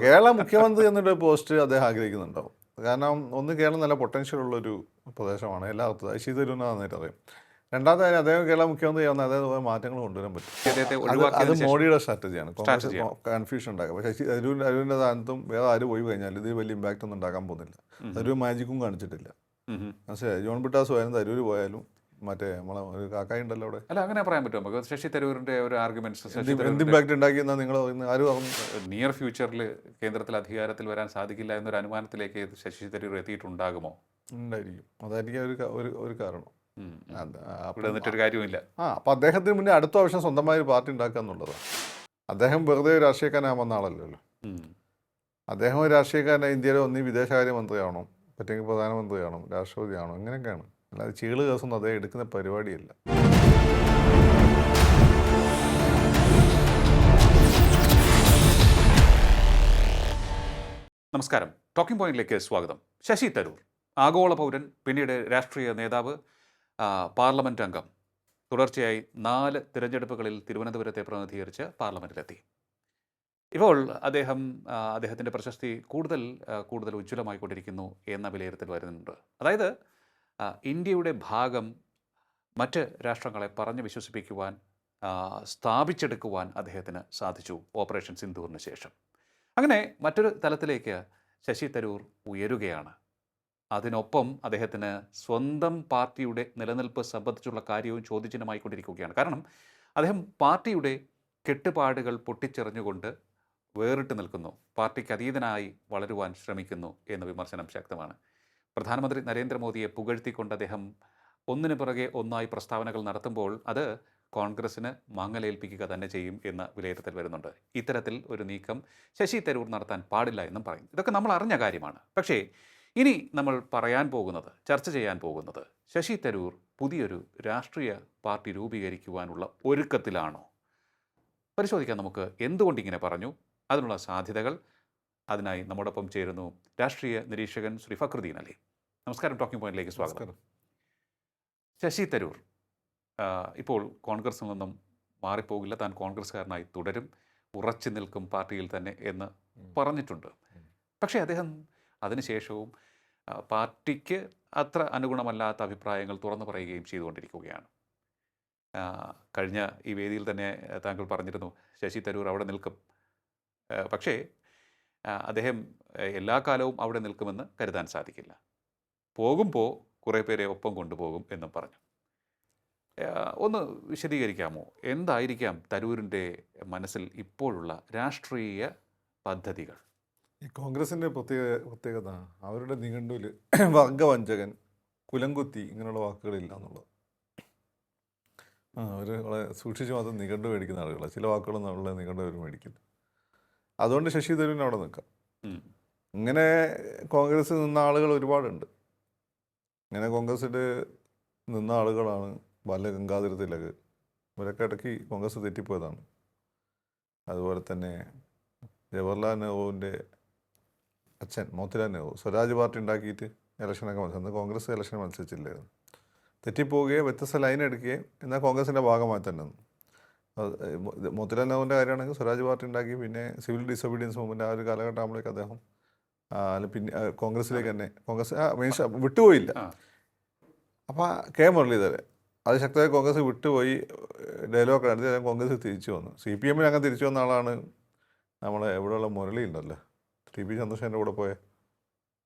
കേരള മുഖ്യമന്ത്രി എന്നൊരു പോസ്റ്റ് അദ്ദേഹം ആഗ്രഹിക്കുന്നുണ്ടാവും. കാരണം ഒന്ന് കേരളം നല്ല പൊട്ടൻഷ്യൽ ഉള്ളൊരു പ്രദേശമാണ് എല്ലാ അർത്ഥത്തിലും. അത് ശശി തരൂരിന് നന്നായിട്ട് അറിയാം. രണ്ടാമത്തെ കാര്യം അദ്ദേഹം കേരള മുഖ്യമന്ത്രി ആവുന്ന അതേപോലെ മാറ്റങ്ങൾ കൊണ്ടുവരാൻ പറ്റും. അദ്ദേഹത്തെ അത് ഒഴിവാക്കിയതിന് ശേഷം മോഡിയുടെ സ്ട്രാറ്റജിയാണ്. കോൺഗ്രസ് സ്ട്രാറ്റജിയാണ്. കൺഫ്യൂഷൻ ഉണ്ടാക്കുക. പക്ഷേ ശശി തരൂരിൻ്റെ സ്ഥാനത്തും വേറെ ആര് പോയി കഴിഞ്ഞാൽ ഇത് വലിയ ഇമ്പാക്റ്റ് ഒന്നും ഉണ്ടാക്കാൻ പോകുന്നില്ല. തരൂർ മാജിക്കും കാണിച്ചിട്ടില്ല. മനസ്സിലായി. ജോൺ ബിട്ടാസ് പോയാലും തരൂർ പോയാലും മറ്റേ നമ്മളെ ഒരു കാക്കായി ഉണ്ടല്ലോ അവിടെ, അല്ല, അങ്ങനെ പറയാൻ പറ്റുമോ നമുക്ക്? ശശി തരൂരിന്റെ ഒരു ആർഗ്യുമെന്റ്സ്, ശശി എന്ത് തരൂരിന്റെ ഇമ്പാക്റ്റ് ഉണ്ടാക്കിയെന്നാണ് നിങ്ങൾ പറയുന്നത്? ആര് പറഞ്ഞു? നിയർ ഫ്യൂച്ചറിൽ കേന്ദ്രത്തിൽ അധികാരത്തിൽ വരാൻ സാധിക്കില്ല എന്നൊരു അനുമാനത്തിലേക്ക് ശശി തരൂർ എത്തിയിട്ടുണ്ടാകുമോ? ഉണ്ടായിരിക്കും. അതായിരിക്കും ഒരു കാരണം. അത് ഇവിടെ നിന്നിട്ടൊരു കാര്യമില്ല. അപ്പം അദ്ദേഹത്തിന് മുന്നേ അടുത്ത വർഷം സ്വന്തമായി ഒരു പാർട്ടി ഉണ്ടാക്കുക എന്നുള്ളതാണ്. അദ്ദേഹം വെറുതെ ഒരു രാഷ്ട്രീയക്കാരനാകാൻ വന്ന ആളല്ലല്ലോ. അദ്ദേഹം ഒരു രാഷ്ട്രീയക്കാരനെ ഇന്ത്യയിലെ ഒന്നീ വിദേശകാര്യമന്ത്രിയാവണം, പറ്റെങ്കിൽ പ്രധാനമന്ത്രിയാവണം, രാഷ്ട്രപതിയാവണം, ഇങ്ങനെയൊക്കെയാണ്. അല്ലാതെ ചീള് കേസൊന്നും അദ്ദേഹം എടുക്കുന്ന പരിപാടിയല്ല. നമസ്കാരം, ടോക്കിംഗ് പോയിന്റിലേക്ക് സ്വാഗതം. ശശി തരൂർ ആഗോള പൗരൻ, പിന്നീട് രാഷ്ട്രീയ നേതാവ്, പാർലമെൻറ്റ് അംഗം, തുടർച്ചയായി 4 തിരഞ്ഞെടുപ്പുകളിൽ തിരുവനന്തപുരത്തെ പ്രതിനിധീകരിച്ച് പാർലമെൻറ്റിലെത്തി. ഇപ്പോൾ അദ്ദേഹത്തിൻ്റെ പ്രശസ്തി കൂടുതൽ ഉജ്ജ്വലമായിക്കൊണ്ടിരിക്കുന്നു എന്ന വിലയിരുത്തൽ വരുന്നുണ്ട്. അതായത് ഇന്ത്യയുടെ ഭാഗം മറ്റ് രാഷ്ട്രങ്ങളെ പറഞ്ഞ് വിശ്വസിപ്പിക്കുവാൻ, സ്ഥാപിച്ചെടുക്കുവാൻ അദ്ദേഹത്തിന് സാധിച്ചു ഓപ്പറേഷൻ സിന്ദൂറിന് ശേഷം. അങ്ങനെ മറ്റൊരു തലത്തിലേക്ക് ശശി തരൂർ ഉയരുകയാണ്. അതിനൊപ്പം അദ്ദേഹത്തിന് സ്വന്തം പാർട്ടിയുടെ നിലനിൽപ്പ് സംബന്ധിച്ചുള്ള കാര്യവും ചോദ്യചിഹ്നമായിക്കൊണ്ടിരിക്കുകയാണ്. കാരണം അദ്ദേഹം പാർട്ടിയുടെ കെട്ടുപാടുകൾ പൊട്ടിച്ചെറിഞ്ഞുകൊണ്ട് വേറിട്ട് നിൽക്കുന്നു, പാർട്ടിക്ക് അതീതനായി വളരുവാൻ ശ്രമിക്കുന്നു എന്ന വിമർശനം ശക്തമാണ്. പ്രധാനമന്ത്രി നരേന്ദ്രമോദിയെ പുകഴ്ത്തിക്കൊണ്ട് അദ്ദേഹം ഒന്നിനു പിറകെ ഒന്നായി പ്രസ്താവനകൾ നടത്തുമ്പോൾ അത് കോൺഗ്രസ്സിന് മങ്ങലേൽപ്പിക്കുക തന്നെ ചെയ്യും എന്ന വിലയിരുത്തൽ വരുന്നുണ്ട്. ഇത്തരത്തിൽ ഒരു നീക്കം ശശി തരൂർ നടത്താൻ പാടില്ല എന്നും പറയും. ഇതൊക്കെ നമ്മൾ അറിഞ്ഞ കാര്യമാണ്. പക്ഷേ ഇനി നമ്മൾ ചർച്ച ചെയ്യാൻ പോകുന്നത് ശശി തരൂർ പുതിയൊരു രാഷ്ട്രീയ പാർട്ടി രൂപീകരിക്കുവാനുള്ള ഒരുക്കത്തിലാണോ? പരിശോധിക്കാൻ നമുക്ക് എന്തുകൊണ്ടിങ്ങനെ പറഞ്ഞു, അതിനുള്ള സാധ്യതകൾ. അതിനായി നമ്മോടൊപ്പം ചേരുന്നു രാഷ്ട്രീയ നിരീക്ഷകൻ ശ്രീ ഫക്രുദ്ദീൻ അലി. നമസ്കാരം, ടോക്കിംഗ് പോയിന്റിലേക്ക് സ്വാഗതം. ശശി തരൂർ ഇപ്പോൾ കോൺഗ്രസിൽ നിന്നും മാറിപ്പോകില്ല, താൻ കോൺഗ്രസ്സുകാരനായി തുടരും, ഉറച്ചു നിൽക്കും പാർട്ടിയിൽ തന്നെ എന്ന് പറഞ്ഞിട്ടുണ്ട്. പക്ഷേ അദ്ദേഹം അതിനുശേഷവും പാർട്ടിക്ക് അത്ര അനുഗുണമല്ലാത്ത അഭിപ്രായങ്ങൾ തുറന്നു പറയുകയും ചെയ്തുകൊണ്ടിരിക്കുകയാണ്. കഴിഞ്ഞ ഈ വേദിയിൽ തന്നെ താങ്കൾ പറഞ്ഞിരുന്നു ശശി തരൂർ അവിടെ നിൽക്കും, പക്ഷേ അദ്ദേഹം എല്ലാ കാലവും അവിടെ നിൽക്കുമെന്ന് കരുതാൻ സാധിക്കില്ല, പോകുമ്പോൾ കുറേ പേരെ ഒപ്പം കൊണ്ടുപോകും എന്നും പറഞ്ഞു. ഒന്ന് വിശദീകരിക്കാമോ? എന്തായിരിക്കാം തരൂരിൻ്റെ മനസ്സിൽ ഇപ്പോഴുള്ള രാഷ്ട്രീയ പദ്ധതികൾ? ഈ കോൺഗ്രസിൻ്റെ പ്രത്യേകത അവരുടെ നിഘണ്ടുവിൽ വർഗവഞ്ചകൻ, കുലംകുത്തി ഇങ്ങനെയുള്ള വാക്കുകളില്ല എന്നുള്ളത്. അവർ വളരെ സൂക്ഷിച്ച് മാത്രം നിഘണ്ടു മേടിക്കുന്ന ആളുകളാണ്. ചില വാക്കുകളൊന്നും അവരുടെ നിഘണ്ടു അവർ മേടിക്കില്ല. അതുകൊണ്ട് ശശി തരൂരിന് അവിടെ നിൽക്കാം. ഇങ്ങനെ കോൺഗ്രസ്സിൽ നിന്ന ആളുകൾ ഒരുപാടുണ്ട്. ഇങ്ങനെ കോൺഗ്രസ്സിൽ നിന്ന ആളുകളാണ് ബാലഗംഗാധര തിലക്, ഇവരൊക്കെ ഇടയ്ക്ക് കോൺഗ്രസ് തെറ്റിപ്പോയതാണ്. അതുപോലെ തന്നെ ജവഹർലാൽ നെഹ്റുവിൻ്റെ അച്ഛൻ മോത്തിലാൽ നെഹ്റു സ്വരാജ് പാർട്ടി ഉണ്ടാക്കിയിട്ട് ഇലക്ഷനൊക്കെ മത്സരിച്ചു. കോൺഗ്രസ് ഇലക്ഷൻ മത്സരിച്ചില്ലായിരുന്നു, തെറ്റിപ്പോവുകയും വ്യത്യസ്ത ലൈൻ എടുക്കുകയും എന്നാൽ കോൺഗ്രസിൻ്റെ ഭാഗമായി തന്നെ നിന്നു. മോത്തിലാൽ നെഹ്റുവിൻ്റെ കാര്യമാണെങ്കിൽ സ്വരാജ് പാർട്ടി ഉണ്ടാക്കി, പിന്നെ സിവിൽ ഡിസൊബീഡിയൻസ് മൂവ്മെൻറ്റ് ആ ഒരു കാലഘട്ടം ആകുമ്പോഴേക്ക് അദ്ദേഹം പിന്നെ കോൺഗ്രസ്സിലേക്ക് തന്നെ മീൻസ് വിട്ടുപോയില്ല. അപ്പോൾ കെ മുരളീധരൻ അത് ശക്തമായി കോൺഗ്രസ് വിട്ടുപോയി, ഡയലോഗ് നടത്തി അദ്ദേഹം കോൺഗ്രസ് തിരിച്ചു വന്നു. CPM അങ്ങനെ തിരിച്ചു വന്ന ആളാണ് നമ്മളെ ഇവിടെയുള്ള മുരളി ഉണ്ടല്ലോ, TP ചന്ദ്രശേഖരൻ്റെ കൂടെ പോയ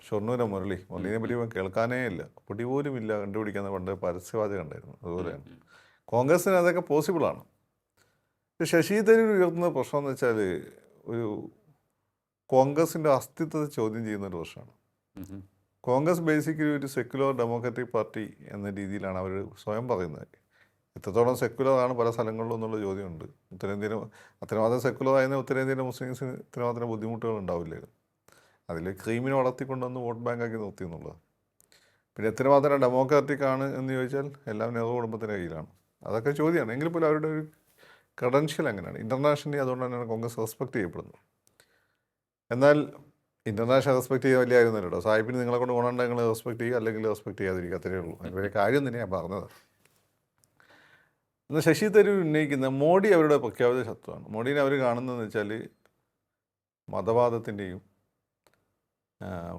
ഷൊർണൂരെ മുരളീനെ പറ്റി കേൾക്കാനേ ഇല്ല, പൊടി പോലും ഇല്ല, കണ്ടുപിടിക്കുന്ന പണ്ട് പരസ്യവാചകം ഉണ്ടായിരുന്നു. അതുപോലെയാണ് കോൺഗ്രസ്സിന് അതൊക്കെ പോസിബിളാണ്. ശശി തരൂർ ഉയർത്തുന്ന പ്രശ്നം എന്ന് വെച്ചാൽ ഒരു കോൺഗ്രസിൻ്റെ അസ്തിത്വത്തെ ചോദ്യം ചെയ്യുന്നൊരു പ്രശ്നമാണ്. കോൺഗ്രസ് ബേസിക്കലി ഒരു സെക്യുലർ ഡെമോക്രാറ്റിക് പാർട്ടി എന്ന രീതിയിലാണ് അവർ സ്വയം പറയുന്നത്. എത്രത്തോളം സെക്യുലറാണ് പല സ്ഥലങ്ങളിലും എന്നുള്ള ചോദ്യമുണ്ട്. ഉത്തരേന്ത്യയിൽ അത്രമാത്രം സെക്യുലറായിരുന്ന ഉത്തരേന്ത്യയിലെ മുസ്ലിംസിന് ഇത്രമാത്രം ബുദ്ധിമുട്ടുകൾ ഉണ്ടാവില്ലായിരുന്നു. അതിൽ ക്രീമിനെ വളർത്തിക്കൊണ്ടൊന്ന് വോട്ട് ബാങ്കാക്കി നിർത്തി എന്നുള്ളത്. പിന്നെ എത്രമാത്രം ഡെമോക്രാറ്റിക് ആണ് എന്ന് ചോദിച്ചാൽ എല്ലാം നെഹ്റു കുടുംബത്തിൻ്റെ കയ്യിലാണ്. അതൊക്കെ ചോദ്യമാണ്. എങ്കിൽ പോലും അവരുടെ ഒരു ക്രെഡൻഷ്യൽ അങ്ങനെയാണ്. ഇൻ്റർനാഷണലി അതുകൊണ്ട് തന്നെയാണ് കോൺഗ്രസ് റെസ്പെക്റ്റ് ചെയ്യപ്പെടുന്നത്. എന്നാൽ ഇൻ്റർനാഷണൽ റെസ്പെക്ട് ചെയ്യാൻ വലിയ കാര്യമൊന്നുമില്ല കേട്ടോ. സാഹിബിന് നിങ്ങളെ കൊണ്ട് ഗുണമുണ്ടെങ്കിൽ നിങ്ങൾ റെസ്പെക്ട് ചെയ്യുക, അല്ലെങ്കിൽ റെസ്പെക്ട് ചെയ്യാതിരിക്കുക, അത്രയേ ഉള്ളൂ. അതിന് വലിയ കാര്യം തന്നെ ഞാൻ പറഞ്ഞത്. എന്നാൽ ശശി തരൂർ ഉന്നയിക്കുന്ന മോഡി അവരുടെ പ്രഖ്യാപിത ശത്രുവാണ്. മോഡീനെ അവർ കാണുന്നതെന്ന് വെച്ചാൽ മതവാദത്തിൻ്റെയും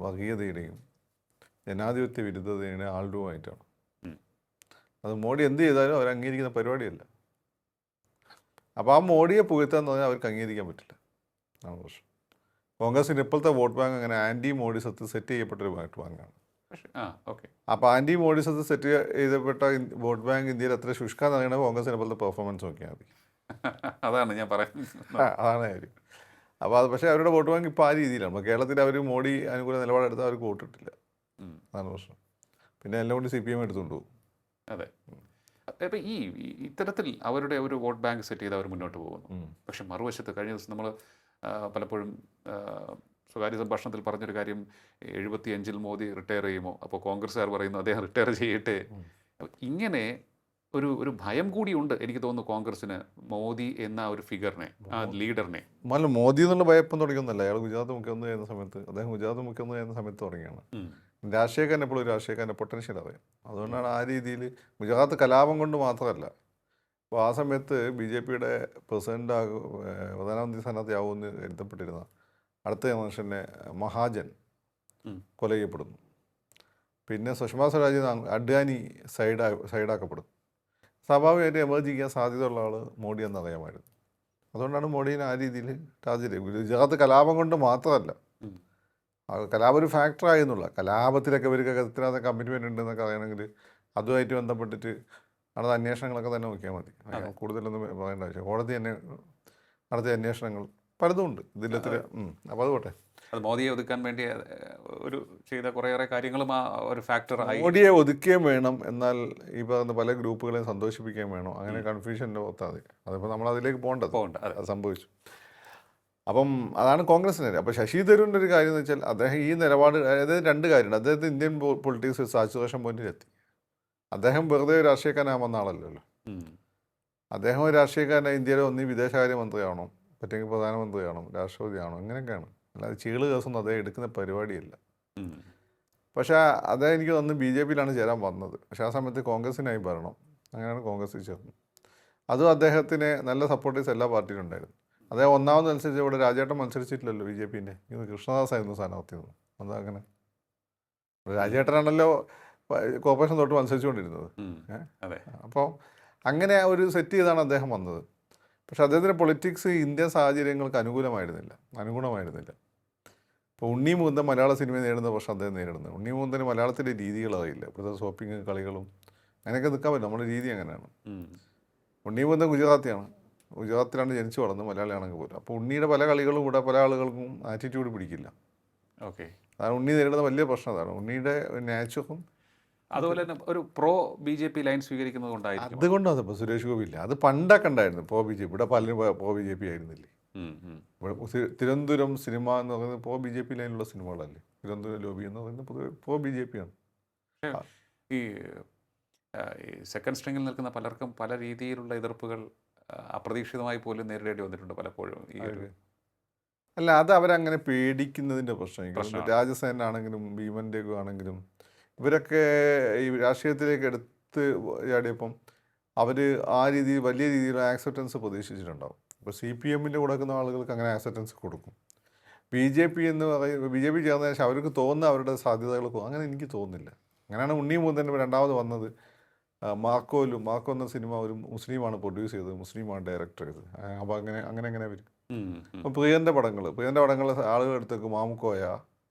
വർഗീയതയുടെയും ജനാധിപത്യ വിരുദ്ധതയുടെ ആൾരൂപമായിട്ടാണ്. അത് മോഡി എന്ത് ചെയ്താലും അവർ അംഗീകരിക്കുന്ന പരിപാടിയല്ല. അപ്പോൾ ആ മോഡിയെ പുകഴ്ത്താന്ന് പറഞ്ഞാൽ അവർക്ക് അംഗീകരിക്കാൻ പറ്റില്ല. ആണ് പ്രശ്നം. കോൺഗ്രസിൻ്റെ ഇപ്പോഴത്തെ വോട്ട് ബാങ്ക് അങ്ങനെ ആൻറ്റി മോഡി സത്ത് സെറ്റ് ചെയ്യപ്പെട്ടൊരു വോട്ട് ബാങ്കാണ്. അപ്പോൾ ആൻറ്റി മോഡി സത്ത് സെറ്റ് ചെയ്യപ്പെട്ട വോട്ട് ബാങ്ക് ഇന്ത്യയിൽ എത്ര ശുഷ്കാന്ന് അറിയണത് കോൺഗ്രസിനെ പോലത്തെ പെർഫോമൻസ് നോക്കിയാൽ മതി. അതാണ് ഞാൻ പറയുന്നത്. അതാണ് കാര്യം. അപ്പോൾ അത് പക്ഷേ അവരുടെ വോട്ട് ബാങ്ക് ഇപ്പോൾ ആ രീതിയിലാണ്. അപ്പോൾ കേരളത്തിൽ അവർ മോഡി അനുകൂല നിലപാടെടുത്താൽ അവർക്ക് വോട്ടിട്ടില്ല. അതാണ് പ്രശ്നം. പിന്നെ എല്ലാം കൊണ്ട് CPM എടുത്തുകൊണ്ട് പോകും. അതെ. അപ്പോൾ ഇത്തരത്തിൽ അവരുടെ ഒരു വോട്ട് ബാങ്ക് സെറ്റ് ചെയ്ത് അവർ മുന്നോട്ട് പോകുന്നു. പക്ഷെ മറുവശത്ത് കഴിഞ്ഞ ദിവസം നമ്മൾ പലപ്പോഴും സ്വകാര്യ സംഭാഷണത്തിൽ പറഞ്ഞൊരു കാര്യം, 75-ൽ മോദി റിട്ടയർ ചെയ്യുമോ, അപ്പോൾ കോൺഗ്രസ്സുകാർ പറയുന്നു അദ്ദേഹം റിട്ടയർ ചെയ്യട്ടെ. ഇങ്ങനെ ഒരു ഭയം കൂടിയുണ്ട് എനിക്ക് തോന്നുന്നു കോൺഗ്രസ്സിന്, മോദി എന്ന ഒരു ഫിഗറിനെ, ആ ലീഡറിനെ. മോദി എന്നുള്ള ഭയപ്പം തുടങ്ങിയൊന്നല്ല. അയാൾ ഗുജറാത്ത് മുഖ്യമന്ത്രി ചെയ്യുന്ന സമയത്ത്, അദ്ദേഹം ഗുജറാത്ത് മുഖ്യമന്ത്രി ചെയ്യുന്ന സമയത്ത് തുടങ്ങിയാണ്. രാഷ്ട്രീയക്കാരൻ എപ്പോഴും ഒരു രാഷ്ട്രീയക്കാരൻ്റെ പൊട്ടൻഷ്യൽ അറിയാം. അതുകൊണ്ടാണ് ആ രീതിയിൽ ഗുജറാത്ത് കലാപം കൊണ്ട് മാത്രമല്ല, അപ്പോൾ ആ സമയത്ത് BJPയുടെ പ്രധാനമന്ത്രി സ്ഥാനാർത്ഥിയാവുമെന്ന് കരുതപ്പെട്ടിരുന്ന അടുത്ത ജനറേഷനെ മഹാജൻ കൊല ചെയ്യപ്പെടുന്നു. പിന്നെ സുഷമാ സ്വരാജ് അഡ്വാനി സൈഡാക്കപ്പെടുന്നു. സ്വാഭാവികമായിട്ട് എമർജ് ചെയ്യാൻ സാധ്യതയുള്ള ആൾ മോഡി എന്നറിയാമായിരുന്നു. അതുകൊണ്ടാണ് മോഡീനെ ആ രീതിയിൽ ടാർഗറ്റ് ചെയ്തത്. ഗുജറാത്ത് കലാപം കൊണ്ട് മാത്രമല്ല, കലാപം ഒരു ഫാക്ടറായി എന്നുള്ള, കലാപത്തിലൊക്കെ ഇവർക്കൊക്കെ എത്രയാതെ കമ്മിറ്റ്മെൻറ്റ് ഉണ്ടെന്നൊക്കെ അറിയണമെങ്കിൽ അതുമായിട്ട് ബന്ധപ്പെട്ടിട്ട് നടന്ന അന്വേഷണങ്ങളൊക്കെ തന്നെ നോക്കിയാൽ മതി. കൂടുതലൊന്നും പറയേണ്ട ആവശ്യം. കോടതി തന്നെ നടത്തിയ അന്വേഷണങ്ങൾ പലതുമുണ്ട് ഇതിലെത്ര. അപ്പോൾ അത് പോട്ടെ. അത് മോദിയെ ഒതുക്കാൻ വേണ്ടി ഒരു ചെയ്ത കുറേയേറെ കാര്യങ്ങളും ആ ഒരു ഫാക്ടറായി. മോഡിയെ ഒതുക്കുകയും വേണം, എന്നാൽ ഈ പറയുന്ന പല ഗ്രൂപ്പുകളെയും സന്തോഷിപ്പിക്കുകയും വേണം. അങ്ങനെ കൺഫ്യൂഷൻ്റെ ഓർത്താൽ മതി. അതിപ്പോൾ നമ്മൾ അതിലേക്ക് പോകേണ്ടത് അത് സംഭവിച്ചു. അപ്പം അതാണ് കോൺഗ്രസിന്. അപ്പോൾ ശശി തരൂരിൻ്റെ ഒരു കാര്യം എന്ന് വെച്ചാൽ അദ്ദേഹം ഈ നിലപാട്, അതായത് രണ്ട് കാര്യമുണ്ട്. അദ്ദേഹത്തെ ഇന്ത്യൻ പൊളിറ്റിക്സ് സാച്ചുറേഷൻ പോയിന്റിലെത്തി. അദ്ദേഹം വെറുതെ ഒരു രാഷ്ട്രീയക്കാരനാകാൻ ആളല്ലല്ലോ. അദ്ദേഹം ഒരു രാഷ്ട്രീയക്കാരനെ ഇന്ത്യയിലെ ഒന്നീ വിദേശകാര്യമന്ത്രിയാണോ, പറ്റെങ്കിൽ പ്രധാനമന്ത്രിയാണോ, രാഷ്ട്രപതിയാണോ, അങ്ങനെയൊക്കെയാണ്. അല്ലാതെ ചീള് കേസൊന്നും അദ്ദേഹം എടുക്കുന്ന പരിപാടിയല്ല. പക്ഷേ അദ്ദേഹം എനിക്ക് തോന്നുന്നു BJPയിലാണ് ചേരാൻ വന്നത്. പക്ഷേ ആ സമയത്ത് കോൺഗ്രസിനായി ഭരണം, അങ്ങനെയാണ് കോൺഗ്രസിൽ ചേർന്നത്. അതും അദ്ദേഹത്തിന് നല്ല സപ്പോർട്ടേഴ്സ് എല്ലാ പാർട്ടിയിലും ഉണ്ടായിരുന്നു. അദ്ദേഹം ഒന്നാമത് മത്സരിച്ച ഇവിടെ രാജേട്ടൻ മത്സരിച്ചിട്ടില്ലല്ലോ BJPൻ്റെ. ഇത് കൃഷ്ണദാസായിരുന്നു സ്ഥാനാർത്ഥി. എന്താ അങ്ങനെ? രാജേട്ടനാണല്ലോ കോർപ്പറേഷൻ തൊട്ട് മത്സരിച്ചുകൊണ്ടിരുന്നത്. അപ്പോൾ അങ്ങനെ ഒരു സെറ്റ് ചെയ്താണ് അദ്ദേഹം വന്നത്. പക്ഷെ അദ്ദേഹത്തിൻ്റെ പൊളിറ്റിക്സ് ഇന്ത്യൻ സാഹചര്യങ്ങൾക്ക് അനുകൂലമായിരുന്നില്ല. ഇപ്പോൾ ഉണ്ണി മുകുന്ദൻ മലയാള സിനിമ നേരിടുന്ന പ്രശ്നം അദ്ദേഹം നേരിടുന്നത്. ഉണ്ണി മുകുന്ദന് മലയാളത്തിൻ്റെ രീതികൾ അറിയില്ല. ഇപ്പോഴത്തെ ഷോപ്പിംഗ് കളികളും അങ്ങനെയൊക്കെ നിൽക്കാൻ പറ്റും. നമ്മുടെ രീതി അങ്ങനെയാണ്. ഉണ്ണി മുകുന്ദൻ ഗുജറാത്തിലാണ് ജനിച്ചു വളർന്നത്, മലയാളിയാണെങ്കിൽ പോലും. അപ്പോൾ ഉണ്ണിയുടെ പല കളികളും ഇവിടെ പല ആളുകൾക്കും ആറ്റിറ്റ്യൂഡ് പിടിക്കില്ല. അതാണ് ഉണ്ണി നേരിടുന്ന വലിയ പ്രശ്നം. അതാണ് ഉണ്ണിയുടെ നാച്ചുറലും. അതുപോലെ തന്നെ ഒരു BJP ലൈൻ സ്വീകരിക്കുന്നത് കൊണ്ടായിരിക്കും. അതുകൊണ്ടാണ് ഇപ്പോൾ സുരേഷ് ഗോപി ഇല്ല. അത് പണ്ടൊക്കെ ഉണ്ടായിരുന്നു BJP. ഇവിടെ പലരും BJP ആയിരുന്നില്ലേ. ഇവിടെ തിരുവനന്തപുരം സിനിമ എന്ന് പറയുന്നത് BJP ലൈനിലുള്ള സിനിമകളല്ലേ. തിരുവനന്തപുരം ലോബി എന്ന് പറയുന്നത് പൊതുവെ BJP ആണ്. ഈ സെക്കൻഡ് സ്ട്രിങ്ങിൽ നിൽക്കുന്ന പലർക്കും പല രീതിയിലുള്ള എതിർപ്പുകൾ അപ്രതീക്ഷിതമായി പോലും നേരിടേണ്ടി വന്നിട്ടുണ്ട് പലപ്പോഴും. അല്ല, അത് അവരങ്ങനെ പേടിക്കുന്നതിൻ്റെ പ്രശ്നം. രാജസേനാണെങ്കിലും ഭീമൻ്റെ ആണെങ്കിലും ഇവരൊക്കെ ഈ രാഷ്ട്രീയത്തിലേക്ക് എടുത്ത് ചാടിയപ്പം അവർ ആ രീതിയിൽ വലിയ രീതിയിലുള്ള ആക്സെപ്റ്റൻസ് പ്രതീക്ഷിച്ചിട്ടുണ്ടാവും. ഇപ്പോൾ CPMൻ്റെ കൂടെ നിൽക്കുന്ന ആളുകൾക്ക് അങ്ങനെ ആക്സെപ്റ്റൻസ് കൊടുക്കും. BJP എന്ന് പറയുമ്പോൾ BJP ചേർന്നതിന് ശേഷം അവർക്ക് തോന്നുന്ന അവരുടെ സാധ്യതകൾ അങ്ങനെ എനിക്ക് തോന്നുന്നില്ല. അങ്ങനെയാണ് ഉണ്ണി മുകുന്ദൻ രണ്ടാമത് വന്നത്. മാർക്കോ എന്ന സിനിമ ഒരു മുസ്ലിമാണ് പ്രൊഡ്യൂസ് ചെയ്തത്, മുസ്ലിമാണ് ഡയറക്ടർ ചെയ്തത്. അപ്പോൾ അങ്ങനെ വരും. അപ്പോൾ പ്രിയൻ്റെ പടങ്ങൾ ആളുകൾ എടുത്തേക്ക് മാമുക്കോയ,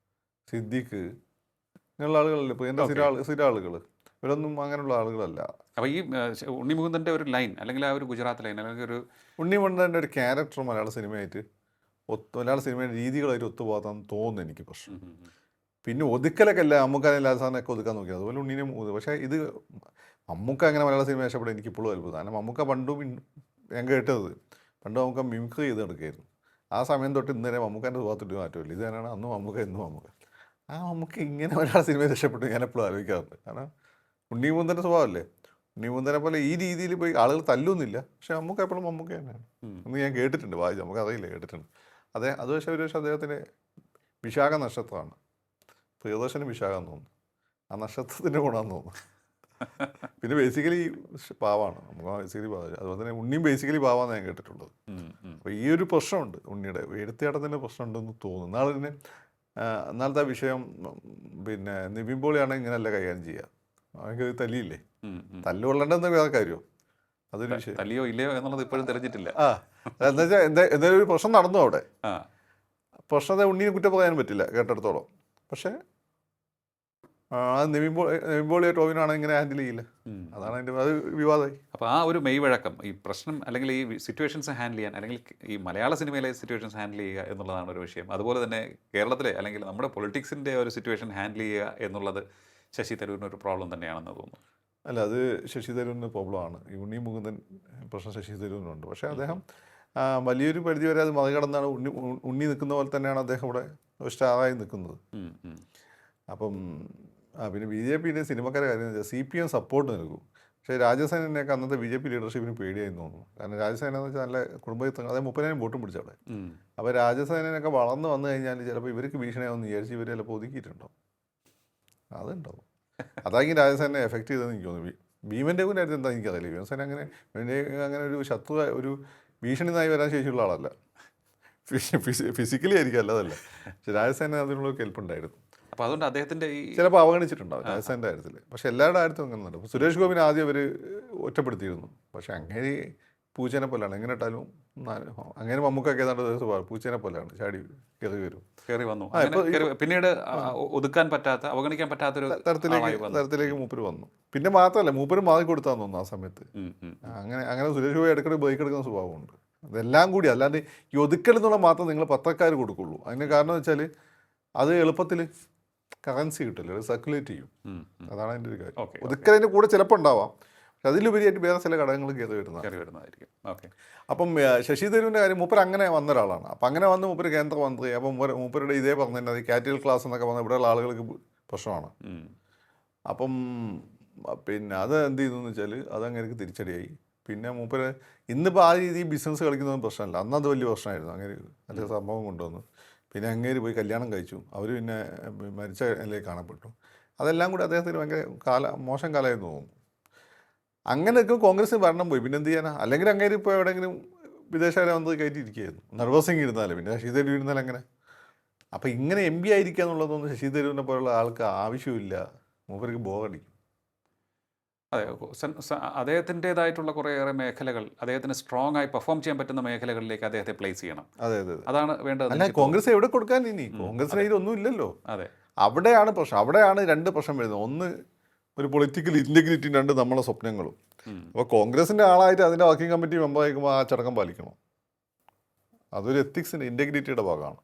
സിദ്ദിഖ്, ഇങ്ങനെയുള്ള ആളുകളല്ലേ പ്രിയൻ്റെ സ്ഥിര ആളുകൾ. ഇവരൊന്നും അങ്ങനെയുള്ള ആളുകളല്ല. അപ്പോൾ ഈ ഉണ്ണി മുകുന്ദൻ്റെ ഒരു ലൈൻ, അല്ലെങ്കിൽ ആ ഒരു ഗുജറാത്ത് ലൈൻ, അല്ലെങ്കിൽ ഒരു ഉണ്ണി മുകുന്ദൻ്റെ ഒരു ക്യാരക്ടർ മലയാള സിനിമയുടെ രീതികളായിട്ട് ഒത്തുപോകാൻ തോന്നുന്നു എനിക്ക് പ്രശ്നം. പിന്നെ ഒതുക്കലൊക്കെ അല്ല, അമ്മുക്കാനെല്ലാ സാധനമൊക്കെ ഒതുക്കാൻ നോക്കിയത്. അതുപോലെ ഉണ്ണിനെ പക്ഷേ ഇത് മമ്മൂക്ക അങ്ങനെ മലയാള സിനിമ ഇഷ്ടപ്പെടാൻ എനിക്കിപ്പോഴും അത്ഭുതം. കാരണം മമ്മൂക്ക പണ്ടും ഞാൻ കേട്ടത് മമ്മൂക്ക മിമിക്രി ചെയ്ത് നടക്കുകയായിരുന്നു. ആ സമയം തൊട്ട് ഇന്നലെ മമ്മൂക്കാൻ്റെ ഭാഗത്തൊരു മാറ്റമില്ല. ഇത് തന്നെയാണ് അന്ന് മമ്മൂക്ക ഇന്ന് മമ്മൂക്ക. ആ മമ്മൂക്ക ഇങ്ങനെ മലയാള സിനിമയിൽ രക്ഷപ്പെട്ടു ഞാൻ എപ്പോഴും ആലോചിക്കാറുണ്ട്. കാരണം ഉണ്ണി മുകുന്ദൻ്റെ സ്വഭാവമല്ലേ. ഉണ്ണി മുകുന്ദനെ പോലെ ഈ രീതിയിൽ പോയി ആളുകൾ തല്ലൊന്നുമില്ല. പക്ഷേ മമ്മൂക്ക എപ്പോഴും മമ്മൂക്ക തന്നെയാണ് എന്ന് ഞാൻ കേട്ടിട്ടുണ്ട്, വായിച്ചു. നമുക്ക് അറിയില്ല, കേട്ടിട്ടുണ്ട്. അത് പക്ഷേ ഒരു പക്ഷേ അദ്ദേഹത്തിന് വിശാഖ നക്ഷത്രമാണ്. പ്രിയദർശന് വിശാഖം തോന്നുന്നു. ആ നക്ഷത്രത്തിൻ്റെ ഗുണമെന്ന് തോന്നുന്നു. പിന്നെ ബേസിക്കലി പാവാണ്, നമുക്ക് ബേസിക്കലി പാവം. അതുപോലെ തന്നെ ഉണ്ണിയും ബേസിക്കലി പാവാന്ന് ഞാൻ കേട്ടിട്ടുള്ളത്. അപ്പോൾ ഈ ഒരു പ്രശ്നമുണ്ട് ഉണ്ണിയുടെ എടുത്തിയാട്ടത്തിൻ്റെ പ്രശ്നമുണ്ടെന്ന് തോന്നുന്നു. നാളെ തന്നെ എന്നാലത്തെ ആ വിഷയം പിന്നെ നിവിൻ പോളിയാണെങ്കിൽ ഇങ്ങനെയല്ല കൈകാര്യം ചെയ്യുക. അവർക്ക് തല്ലിയില്ലേ, തല്ലുകൊള്ളേണ്ടെന്ന് വേറെ കാര്യമോ, അതൊരു വിഷയം. തല്ലിയോ ഇല്ലയോ എന്നുള്ളത് ഇപ്പോഴും തെളിഞ്ഞിട്ടില്ല. എന്താ വെച്ചാൽ എന്തായാലും ഒരു പ്രശ്നം നടന്നു അവിടെ. പ്രശ്നത്തെ ഉണ്ണിയെ കുറ്റം പറയാനും പറ്റില്ല കേട്ടിടത്തോളം. പക്ഷേ നിവിൻ പോളിയോ ടോവിനാണ് ഇങ്ങനെ ഹാൻഡിൽ ചെയ്യില്ല. അതാണ് അതിൻ്റെ അത് വിവാദമായി. അപ്പോൾ ആ ഒരു മെയ്വഴക്കം, ഈ പ്രശ്നം അല്ലെങ്കിൽ ഈ സിറ്റുവേഷൻസ് ഹാൻഡിൽ ചെയ്യാൻ, അല്ലെങ്കിൽ ഈ മലയാള സിനിമയിലെ സിറ്റുവേഷൻസ് ഹാൻഡിൽ ചെയ്യുക എന്നുള്ളതാണ് ഒരു വിഷയം. അതുപോലെ തന്നെ കേരളത്തിലെ അല്ലെങ്കിൽ നമ്മുടെ പൊളിറ്റിക്സിൻ്റെ ഒരു സിറ്റുവേഷൻ ഹാൻഡിൽ ചെയ്യുക എന്നുള്ളത് ശശി തരൂരിന് ഒരു പ്രോബ്ലം തന്നെയാണെന്ന് തോന്നുന്നു. അല്ല, അത് ശശി തരൂരിന് പ്രോബ്ലമാണ്. ഈ ഉണ്ണി മുകുന്ദൻ പ്രശ്നം ശശി തരൂരിനുണ്ട്. പക്ഷേ അദ്ദേഹം വലിയൊരു പരിധി വരെ അത് മറികടന്നാണ് ഉണ്ണി നിൽക്കുന്ന പോലെ തന്നെയാണ് അദ്ദേഹം ഇവിടെ സ്റ്റാറായി നിൽക്കുന്നത്. അപ്പം പിന്നെ ബി ജെ പിയുടെ സിനിമക്കാരെ കാര്യം എന്ന് വെച്ചാൽ CPM സപ്പോർട്ട് നൽകും. പക്ഷേ രാജസേനയൊക്കെ അന്നത്തെ BJP ലീഡർഷിപ്പിന് പേടിയായിരുന്നു തോന്നുന്നു. കാരണം രാജസേന എന്ന് വെച്ചാൽ നല്ല കുടുംബത്തിൽ അതായത് 30,000 വോട്ടും പിടിച്ചവിടെ. അപ്പോൾ രാജസേനയൊക്കെ വളർന്ന് വന്നു കഴിഞ്ഞാൽ ചിലപ്പോൾ ഇവർക്ക് ഭീഷണിയാവുമെന്ന് വിചാരിച്ച് ഇവർ ചിലപ്പോൾ ഒതുക്കിയിട്ടുണ്ടാവും. അതുണ്ടാവും. അതായിരിക്കും രാജസേനെ എഫക്റ്റ് ചെയ്തതെന്ന് എനിക്ക് തോന്നുന്നു. ഭീമൻ്റെ കാര്യത്തിൽ എന്താ എനിക്കറിയില്ല. ഭീമസേന അങ്ങനെ ഒരു ശത്രു, ഒരു ഭീഷണി നായി വരാൻ ശേഷിയുള്ള ആളല്ല. ഫിസിക്കലി ആയിരിക്കും, അല്ലതല്ല. പക്ഷെ രാജസേന അതിനുള്ള കെൽപ്പുണ്ടായിരുന്നു. അപ്പോൾ അതുകൊണ്ട് അദ്ദേഹത്തിൻ്റെ ഈ ചിലപ്പോൾ അവഗണിച്ചിട്ടുണ്ടാവും രാജസേനൻ്റെ കാര്യത്തിൽ. പക്ഷെ എല്ലാവരുടെ കാര്യത്തിലും അങ്ങനെ ഉണ്ട്. അപ്പോൾ സുരേഷ് ഗോപിനെ ആദ്യം അവർ ഒറ്റപ്പെടുത്തിയിരുന്നു. പക്ഷെ അങ്ങനെ പൂച്ചേനെ പോലെയാണ്, എങ്ങനെ ഇട്ടാലും അങ്ങനെ മമ്മൂക്കൊക്കെ ഏതാണ്ട് പൂച്ചേനെ പോലെയാണ്, ചാടി കയറി വന്നു. പിന്നീട് ഒതുക്കാൻ പറ്റാത്ത, അവഗണിക്കാൻ പറ്റാത്തൊരു തരത്തിലേക്ക് മൂപ്പര് വന്നു. പിന്നെ മാത്രമല്ല മൂപ്പര് മാറി കൊടുത്താന്ന് തോന്നുന്നു ആ സമയത്ത്. അങ്ങനെ സുരേഷ് ഗോപി ഇടയ്ക്കിടെ ബ്രേക്ക് എടുക്കുന്ന സ്വഭാവമുണ്ട്. അതെല്ലാം കൂടി, അല്ലാണ്ട് ഈ ഒതുക്കൽ എന്നുള്ള മാത്രം നിങ്ങൾ പത്രക്കാർ കൊടുക്കുള്ളൂ. അതിന് കാരണം എന്ന് വെച്ചാൽ അത് എളുപ്പത്തിൽ കറൻസി കിട്ടില്ല, സർക്കുലേറ്റ് ചെയ്യും. അതാണ് അതിൻ്റെ ഒരു കാര്യം. ഒതുക്കലിൻ്റെ കൂടെ ചിലപ്പോൾ ഉണ്ടാവാം, പക്ഷെ അതിലുപരിയായിട്ട് വേറെ ചില ഘടകങ്ങൾ കയറി വരുന്നതായിരിക്കും. അപ്പം ശശി തരൂരിൻ്റെ കാര്യം, മൂപ്പർ അങ്ങനെ വന്ന ഒരാളാണ്. അപ്പം അങ്ങനെ വന്ന് മൂപ്പര് കേന്ദ്രമന്ത്രി. അപ്പം മൂപ്പരുടെ ഇതേ പറഞ്ഞാൽ അത് കാറ്റഗറി ക്ലാസ് എന്നൊക്കെ പറഞ്ഞാൽ ഇവിടെയുള്ള ആളുകൾക്ക് പ്രശ്നമാണ്. അപ്പം പിന്നെ അത് എന്ത് ചെയ്തു എന്ന് വെച്ചാൽ അതങ്ങനെ തിരിച്ചടിയായി. പിന്നെ മൂപ്പര് ഇന്നിപ്പോൾ ആ രീതിയിൽ ബിസിനസ് കളിക്കുന്നതും പ്രശ്നമല്ല, അന്നത് വലിയ പ്രശ്നമായിരുന്നു. അങ്ങനെ നല്ല സംഭവം കൊണ്ടുവന്നു. പിന്നെ അങ്ങേര് പോയി കല്യാണം കഴിച്ചു, അവർ പിന്നെ മരിച്ച നിലയിൽ കാണപ്പെട്ടു. അതെല്ലാം കൂടി അദ്ദേഹത്തിന് ഭയങ്കര മോശം കാലമായിരുന്നു തോന്നുന്നു. അങ്ങനെയൊക്കെ കോൺഗ്രസ് ഭരണം പോയി. പിന്നെ എന്ത് ചെയ്യാനാ? അല്ലെങ്കിൽ അങ്ങേര് ഇപ്പോൾ എവിടെയെങ്കിലും വിദേശകാര്യ മന്ത്രി കയറ്റിയിരിക്കുകയായിരുന്നു. നർവസ് സിംഗ് ഇരുന്നാലും, പിന്നെ ശശി തരൂർ ഇരുന്നാലും അങ്ങനെ. അപ്പോൾ ഇങ്ങനെ MP ആയിരിക്കുക എന്നുള്ളതൊന്നും ശശി തരൂരിനെ പോലുള്ള ആൾക്ക് ആവശ്യമില്ല. മൂപ്പർക്ക് ബോറടിക്കും. അതെ, അദ്ദേഹത്തിൻ്റെതായിട്ടുള്ള കുറേയേറെ മേഖലകൾ, അദ്ദേഹത്തിന് സ്ട്രോങ് ആയി പെർഫോം ചെയ്യാൻ പറ്റുന്ന മേഖലകളിലേക്ക് അദ്ദേഹത്തെ പ്ലേസ് ചെയ്യണം. അതെ, അതാണ് വേണ്ടത്. അല്ല, കോൺഗ്രസ് എവിടെ കൊടുക്കാൻ ഇനി? കോൺഗ്രസിന് ഇതിലൊന്നും ഇല്ലല്ലോ. അതെ, അവിടെയാണ് പ്രശ്നം. അവിടെയാണ് രണ്ട് പ്രശ്നം വരുന്നത്. ഒന്ന് ഒരു പൊളിറ്റിക്കൽ ഇൻറ്റഗ്രിറ്റി, രണ്ട് നമ്മളെ സ്വപ്നങ്ങളും. അപ്പോൾ കോൺഗ്രസിൻ്റെ ആളായിട്ട് അതിൻ്റെ വർക്കിംഗ് കമ്മിറ്റി മെമ്പർ ആയിരിക്കുമ്പോൾ ആ ചടക്കം പാലിക്കണം. അതൊരു എത്തിക്സിൻ്റെ ഇൻറ്റഗ്രിറ്റിയുടെ ഭാഗമാണ്.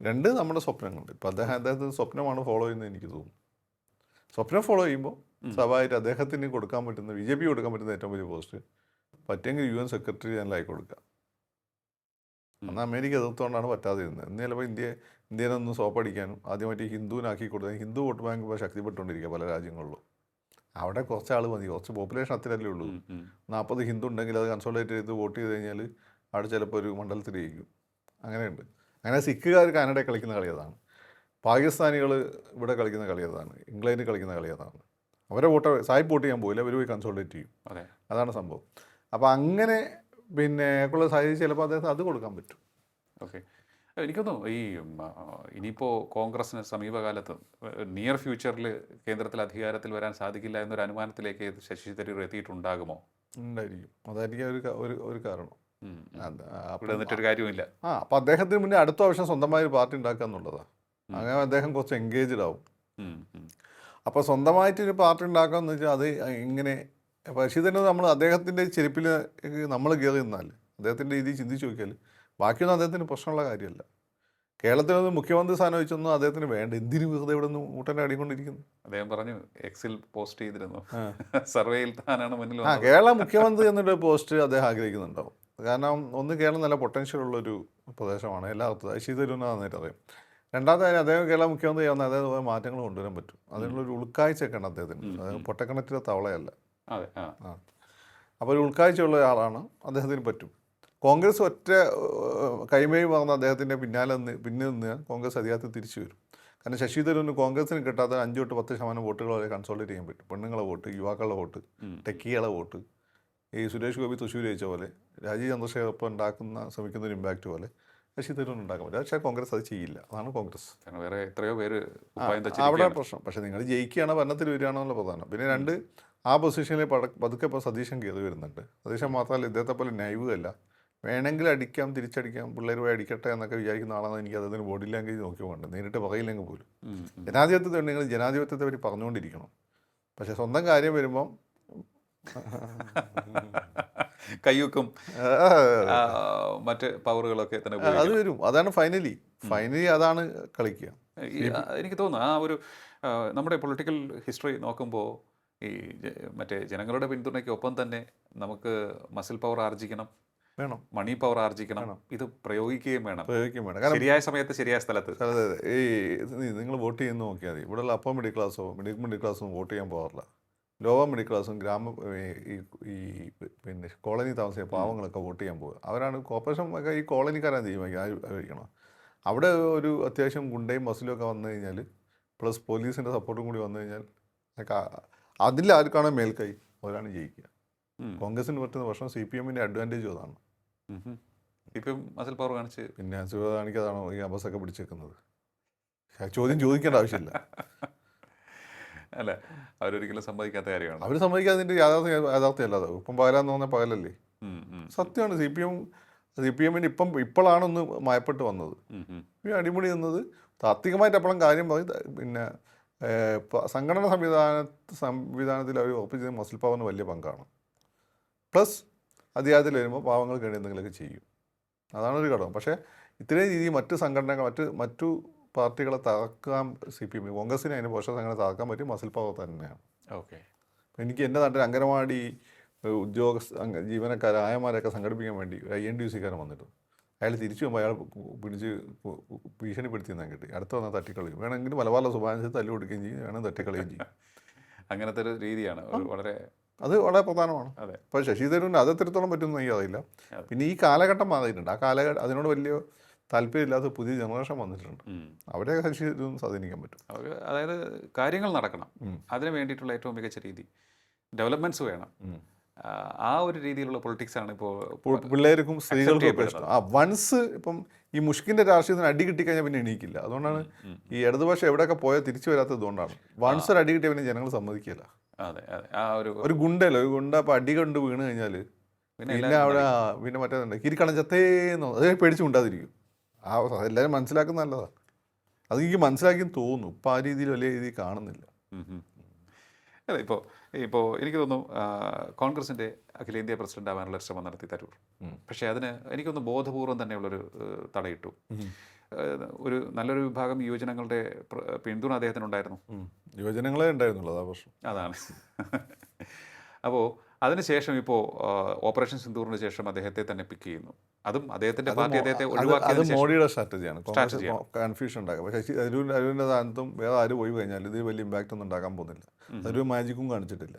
രണ്ട് നമ്മുടെ സ്വപ്നങ്ങളുണ്ട്. ഇപ്പോൾ അദ്ദേഹത്തിൻ്റെ സ്വപ്നമാണ് ഫോളോ ചെയ്യുന്നത് എനിക്ക് തോന്നുന്നു. സ്വപ്നം ഫോളോ ചെയ്യുമ്പോൾ സ്വാഭാവികമായിട്ട് അദ്ദേഹത്തിന് കൊടുക്കാൻ പറ്റുന്ന, BJP കൊടുക്കാൻ പറ്റുന്ന ഏറ്റവും വലിയ പോസ്റ്റ് പറ്റുമെങ്കിൽ UN സെക്രട്ടറി ജനറലായി കൊടുക്കുക. അന്ന് അമേരിക്ക എതിർത്തുകൊണ്ടാണ് പറ്റാതെ ഇരുന്നത്. ഇന്ന് ചിലപ്പോൾ ഇന്ത്യനൊന്ന് സോപ്പടിക്കാനും ആദ്യമായിട്ട് ഹിന്ദുവിനാക്കി കൊടുക്കാൻ, ഹിന്ദു വോട്ട് ബാങ്ക് ഇപ്പോൾ ശക്തിപ്പെട്ടുകൊണ്ടിരിക്കുക പല രാജ്യങ്ങളിലും. അവിടെ കുറച്ച് ആൾ മതി, കുറച്ച് പോപ്പുലേഷൻ അത്രയല്ലേ ഉള്ളൂ. 40 ഹിന്ദു ഉണ്ടെങ്കിൽ അത് കൺസോൾട്ടേറ്റ് ചെയ്ത് വോട്ട് ചെയ്ത് കഴിഞ്ഞാൽ അവിടെ ചിലപ്പോൾ ഒരു മണ്ഡലത്തിൽ ജയിക്കും. അങ്ങനെയുണ്ട്. അങ്ങനെ സിഖുകാർ കാനഡയിൽ കളിക്കുന്ന കളി അതാണ്, പാകിസ്ഥാനികൾ ഇവിടെ കളിക്കുന്ന കളി അതാണ്, ഇംഗ്ലണ്ടിൽ കളിക്കുന്ന കളി അതാണ്. അവരെ സായിപ്പ് വോട്ട് ചെയ്യാൻ പോയില്ല, അവർ പോയി കൺസോൾട്ടേറ്റ് ചെയ്യും. അതാണ് സംഭവം. അപ്പോൾ അങ്ങനെ പിന്നെ ഉള്ള സാഹചര്യം ചിലപ്പോൾ അദ്ദേഹത്തിന് അത് കൊടുക്കാൻ പറ്റും. ഓക്കെ, എനിക്കൊന്നു ഈ ഇനിയിപ്പോൾ കോൺഗ്രസിന് സമീപകാലത്ത് നിയർ ഫ്യൂച്ചറിൽ കേന്ദ്രത്തിൽ അധികാരത്തിൽ വരാൻ സാധിക്കില്ല എന്നൊരു അനുമാനത്തിലേക്ക് ശശി തരൂർ എത്തിയിട്ടുണ്ടാകുമോ? ഉണ്ടായിരിക്കും. അതായിരിക്കും ഒരു കാരണം. എന്നിട്ടൊരു കാര്യമില്ല. അപ്പം അദ്ദേഹത്തിന് മുന്നേ അടുത്ത വർഷം സ്വന്തമായ ഒരു പാർട്ടി ഉണ്ടാക്കുക എന്നുള്ളതാണ്. അങ്ങനെ അദ്ദേഹം കുറച്ച് എൻഗേജ്ഡ് ആവും. അപ്പോൾ സ്വന്തമായിട്ടൊരു പാർട്ടി ഉണ്ടാക്കാമെന്ന് വെച്ചാൽ അത് ഇങ്ങനെ ശശി തരൂർ നമ്മൾ അദ്ദേഹത്തിൻ്റെ ചെരുപ്പിൽ നമ്മൾ കയറി നിന്നാൽ, അദ്ദേഹത്തിൻ്റെ രീതിയിൽ ചിന്തിച്ച് നോക്കിയാൽ ബാക്കിയൊന്നും അദ്ദേഹത്തിന് പ്രശ്നമുള്ള കാര്യമല്ല. കേരളത്തിൽ നിന്ന് മുഖ്യമന്ത്രി സ്ഥാനം വെച്ചൊന്നും അദ്ദേഹത്തിന് വേണ്ട. എന്തിനു വെറുതെ ഇവിടെ നിന്ന് ഊട്ടനെ അടിക്കൊണ്ടിരിക്കുന്നു? അദ്ദേഹം പറഞ്ഞു, എക്സിൽ പോസ്റ്റ് ചെയ്തിരുന്നു, സർവേയിൽ താനാണ് മുന്നിൽ. കേരള മുഖ്യമന്ത്രി എന്നൊരു പോസ്റ്റ് അദ്ദേഹം ആഗ്രഹിക്കുന്നുണ്ടാവും. കാരണം ഒന്ന്, കേരളം നല്ല പൊട്ടൻഷ്യൽ ഉള്ളൊരു പ്രദേശമാണ് എല്ലാവർക്കും. ശശി തരൂരിനെ നന്നായിട്ട് അറിയാം. രണ്ടാമത്തെ കാര്യം, അദ്ദേഹം കേരള മുഖ്യമന്ത്രി ആവുന്ന അദ്ദേഹം മാറ്റങ്ങൾ കൊണ്ടുവരാൻ പറ്റും. അതിനുള്ളൊരു ഉൾക്കാഴ്ചയൊക്കെ ഉണ്ട് അദ്ദേഹത്തിന്. അതായത് പൊട്ടക്കിണറ്റിലെ തവളയല്ല. അപ്പോൾ ഒരു ഉൾക്കാഴ്ചയുള്ള ഒരാളാണ്, അദ്ദേഹത്തിന് പറ്റും. കോൺഗ്രസ് ഒറ്റ കൈമേഴി പറഞ്ഞ അദ്ദേഹത്തിൻ്റെ പിന്നിൽ നിന്ന് കോൺഗ്രസ് അധികാരത്തിൽ തിരിച്ചു വരും. കാരണം ശശി തരൂരിന് കോൺഗ്രസിന് കിട്ടാത്ത 5-10% വോട്ടുകൾ വരെ കൺസോളിഡേറ്റ് ചെയ്യാൻ പറ്റും. പെണ്ണുങ്ങളെ വോട്ട്, യുവാക്കളുടെ വോട്ട്, ടെക്കികളെ വോട്ട്. ഈ സുരേഷ് ഗോപി തൃശ്ശൂർ ജയിച്ച പോലെ, രാജീവ് ചന്ദ്രശേഖർ ഇപ്പോൾ ശ്രമിക്കുന്ന ഒരു ഇമ്പാക്റ്റ് പോലെ ശശി തരൂരിന് ഉണ്ടാക്കാൻ പറ്റും. പക്ഷേ കോൺഗ്രസ് അത് ചെയ്യില്ല. അതാണ് കോൺഗ്രസ്. കാരണം വേറെ എത്രയോ പേര് കുപ്പായം അവിടെ തച്ചിരിക്കുകയാണ്. പ്രശ്നം. പക്ഷേ നിങ്ങൾ ജയിക്കുകയാണ്, ഭരണത്തിൽ വരികയാണെന്നുള്ള പ്രധാനം. പിന്നെ രണ്ട്, ആ പൊസിഷനിൽ പതുക്കെ ഇപ്പോൾ സതീശൻ കയറി വരുന്നുണ്ട്. സതീശൻ മാത്രമല്ല, ഇദ്ദേഹത്തെ പോലെ നൈവ് അല്ല. വേണമെങ്കിൽ അടിക്കാം, തിരിച്ചടിക്കാം, പിള്ളേർ പോയി അടിക്കട്ടെ എന്നൊക്കെ വിചാരിക്കുന്ന ആളാണെന്ന് എനിക്ക് അതിന് ബോഡി ലാംഗ്വേജ് നോക്കി പോകണ്ട. നേരിട്ട് പറയില്ലെങ്കിൽ പോലും ജനാധിപത്യത്തെ നിങ്ങൾ ജനാധിപത്യത്തെ പറ്റി പറഞ്ഞുകൊണ്ടിരിക്കണം. പക്ഷേ സ്വന്തം കാര്യം വരുമ്പം കയ്യൂക്കും മറ്റ് പവറുകളൊക്കെ തന്നെ അത് വരും. അതാണ് ഫൈനലി അതാണ് കളിക്കുക. എനിക്ക് തോന്നുന്നു ആ ഒരു നമ്മുടെ പൊളിറ്റിക്കൽ ഹിസ്റ്ററി നോക്കുമ്പോൾ ഈ മറ്റേ ജനങ്ങളുടെ പിന്തുണയ്ക്കൊപ്പം തന്നെ നമുക്ക് മസിൽ പവർ ആർജിക്കണം, വേണം, മണി പവർ ആർജിക്കണം, ഇത് പ്രയോഗിക്കുകയും വേണം. കാരണം ശരിയായ സമയത്ത് ശരിയായ സ്ഥലത്ത്. അതെ, ഈ നിങ്ങൾ വോട്ട് ചെയ്യുന്ന നോക്കിയാൽ മതി. ഇവിടെയുള്ള അപ്പർ മിഡിൽ ക്ലാസ്സോ മിഡിൽ ക്ലാസ്സോ വോട്ട് ചെയ്യാൻ പോകാറില്ല. ലോവർ മിഡിൽ ക്ലാസ്സും ഈ പിന്നെ കോളനി താമസിച്ച പാവങ്ങളൊക്കെ വോട്ട് ചെയ്യാൻ പോകുക. അവരാണ് കോർപ്പറേഷൻ ഒക്കെ ഈ കോളനിക്കാരാണ് തീരുമാനിക്കണം. അവിടെ ഒരു അത്യാവശ്യം ഗുണ്ടയും ബസ്സിലും ഒക്കെ വന്നു കഴിഞ്ഞാൽ, പ്ലസ് പോലീസിൻ്റെ സപ്പോർട്ടും കൂടി വന്നു കഴിഞ്ഞാൽ, അതിൽ ആർക്കാണോ മേൽക്കൈ അവരാണ് ജയിക്കുക. കോൺഗ്രസിന് പറ്റുന്ന പ്രശ്നം CPM-ൻ്റെ അഡ്വാൻറ്റേജ് അതാണ്. ഇപ്പം മസിൽ പവർ കാണിച്ച് പിന്നെ കാണിക്കാതാണോ ഈ ബസ്സൊക്കെ പിടിച്ചേക്കുന്നത്? ചോദ്യം ചോദിക്കേണ്ട ആവശ്യമില്ല. അല്ല, അവരൊരിക്കലും സമ്മതിക്കാത്ത കാര്യമാണ്. അവർ സമ്മതിക്കാതിൻ്റെ യാഥാർത്ഥ്യമല്ലാതെ ഇപ്പം പകലാന്ന് പറഞ്ഞാൽ പകലല്ലേ? സത്യമാണ്. CPM-ന് ഇപ്പോഴാണൊന്ന് മയപ്പെട്ട് വന്നത്. ഈ അടിമുടി നിന്നത് താത്വികമായിട്ട് എപ്പോഴും കാര്യം പറയും. പിന്നെ സംഘടന സംവിധാനത്തിൽ അവർ ഉറപ്പിച്ചത് മസിൽ പവറിന് വലിയ പങ്കാണ്. പ്ലസ് അധികാരത്തിൽ വരുമ്പോൾ പാവങ്ങൾക്ക് വേണ്ടി എന്തെങ്കിലുമൊക്കെ ചെയ്യും. അതാണൊരു ഘടകം. പക്ഷേ ഇത്രയും രീതി മറ്റ് സംഘടനകൾ മറ്റു പാർട്ടികളെ തകർക്കാൻ CPM, കോൺഗ്രസിന് അതിന് പോഷക സംഘടന തകർക്കാൻ പറ്റും മസിൽ പവർ തന്നെയാണ്. ഓക്കെ. എനിക്ക് എൻ്റെ നാട്ടിൽ അംഗനവാടി ജീവനക്കാർ ആയമാരെയൊക്കെ സംഘടിപ്പിക്കാൻ വേണ്ടി ഒരു INTUC-കാരൻ വന്നിട്ട് അയാൾ തിരിച്ചു പോകുമ്പോൾ അയാൾ പിടിച്ച് ഭീഷണിപ്പെടുത്തിയെന്നാണ് കിട്ടി. അടുത്ത വന്നാൽ തട്ടിക്കളയും. വേണമെങ്കിൽ മലബാറിലെ സുഭാഷിച്ച് തല്ലു കൊടുക്കുകയും ചെയ്യും, വേണം തട്ടിക്കളയും ചെയ്യും. അങ്ങനത്തെ ഒരു രീതിയാണ് വളരെ വളരെ പ്രധാനമാണ്. അതെ. അപ്പോൾ ശശി തരൂരിന് അത് എത്രത്തോളം പറ്റുമെന്ന് എനിക്ക് അറിയില്ല. പിന്നെ ഈ കാലഘട്ടം മാറിയിട്ടുണ്ട്. അതിനോട് വലിയ താല്പര്യമില്ലാത്ത പുതിയ ജനറേഷൻ വന്നിട്ടുണ്ട്. അവരെ ശശി തരൂരിന് സ്വാധീനിക്കാൻ പറ്റും. അതായത് കാര്യങ്ങൾ നടക്കണം, അതിന് വേണ്ടിയിട്ടുള്ള ഏറ്റവും മികച്ച രീതി, ഡെവലപ്മെൻറ്റ്സ് വേണം. ആ ഒരു രീതിയിലുള്ള പൊളിറ്റിക്സാണ് ഇപ്പോൾ പിള്ളേർക്കും സ്ത്രീകൾക്കും ഒക്കെ ഇഷ്ടം. വൺസ് ഇപ്പം ഈ മുഷ്കിൻ്റെ രാഷ്ട്രീയത്തിന് അടി കിട്ടിക്കഴിഞ്ഞാൽ പിന്നെ എണീക്കില്ല. അതുകൊണ്ടാണ് ഈ ഇടതുപക്ഷം എവിടെയൊക്കെ പോയാൽ തിരിച്ചു വരാത്തത് കൊണ്ടാണ്. വൺസ് ഒരു അടി കിട്ടിയാൽ പിന്നെ ജനങ്ങൾ സമ്മതിക്കില്ല. അതെ അതെ. ആ ഒരു ഗുണ്ടല്ലോ, ഒരു ഗുണ്ട അപ്പം അടി കൊണ്ട് വീണ് കഴിഞ്ഞാൽ പിന്നെ അവിടെ പിന്നെ മറ്റേതുണ്ട് കിരിക്കണഞ്ചത്തേന്നോ അതേ പേടിച്ച് കൊണ്ടാതിരിക്കും. എല്ലാവരും മനസ്സിലാക്കുന്ന നല്ലതാണ്. അത് എനിക്ക് മനസ്സിലാക്കിയെന്ന് തോന്നുന്നു. ഇപ്പം ആ രീതിയിൽ വലിയ രീതിയിൽ കാണുന്നില്ല. അതെ. ഇപ്പോൾ എനിക്ക് തോന്നുന്നു കോൺഗ്രസിൻ്റെ അഖിലേന്ത്യാ പ്രസിഡന്റ് ആവാനുള്ള ശ്രമം നടത്തി തരൂർ. പക്ഷേ അതിന് എനിക്കൊന്ന് ബോധപൂർവം തന്നെയുള്ളൊരു തടയിട്ടു. ഒരു നല്ലൊരു വിഭാഗം യുവജനങ്ങളുടെ പിന്തുണ അദ്ദേഹത്തിനുണ്ടായിരുന്നു. യുവജനങ്ങളെ ഉണ്ടായിരുന്നുള്ളൂ, അതാ പ്രശ്നം. അതാണ്. അപ്പോൾ അതിനുശേഷം ഇപ്പോൾ ഓപ്പറേഷൻ സിന്ദൂറിന് ശേഷം അദ്ദേഹത്തെ തന്നെ പിക്ക് ചെയ്യുന്നു. അതും അദ്ദേഹത്തിൻ്റെ പാർട്ടി അദ്ദേഹത്തെ അത് മോഡിയുടെ സ്ട്രാറ്റജിയാണ്. കൺഫ്യൂഷൻ ഉണ്ടാക്കുക. പക്ഷേ അരുവിൻ്റെ സ്ഥാനത്തും വേറെ ആര് പോയി കഴിഞ്ഞാൽ ഇത് വലിയ ഇമ്പാക്റ്റ് ഒന്നും ഉണ്ടാക്കാൻ പോകുന്നില്ല. തരൂർ മാജിക്കും കാണിച്ചിട്ടില്ല.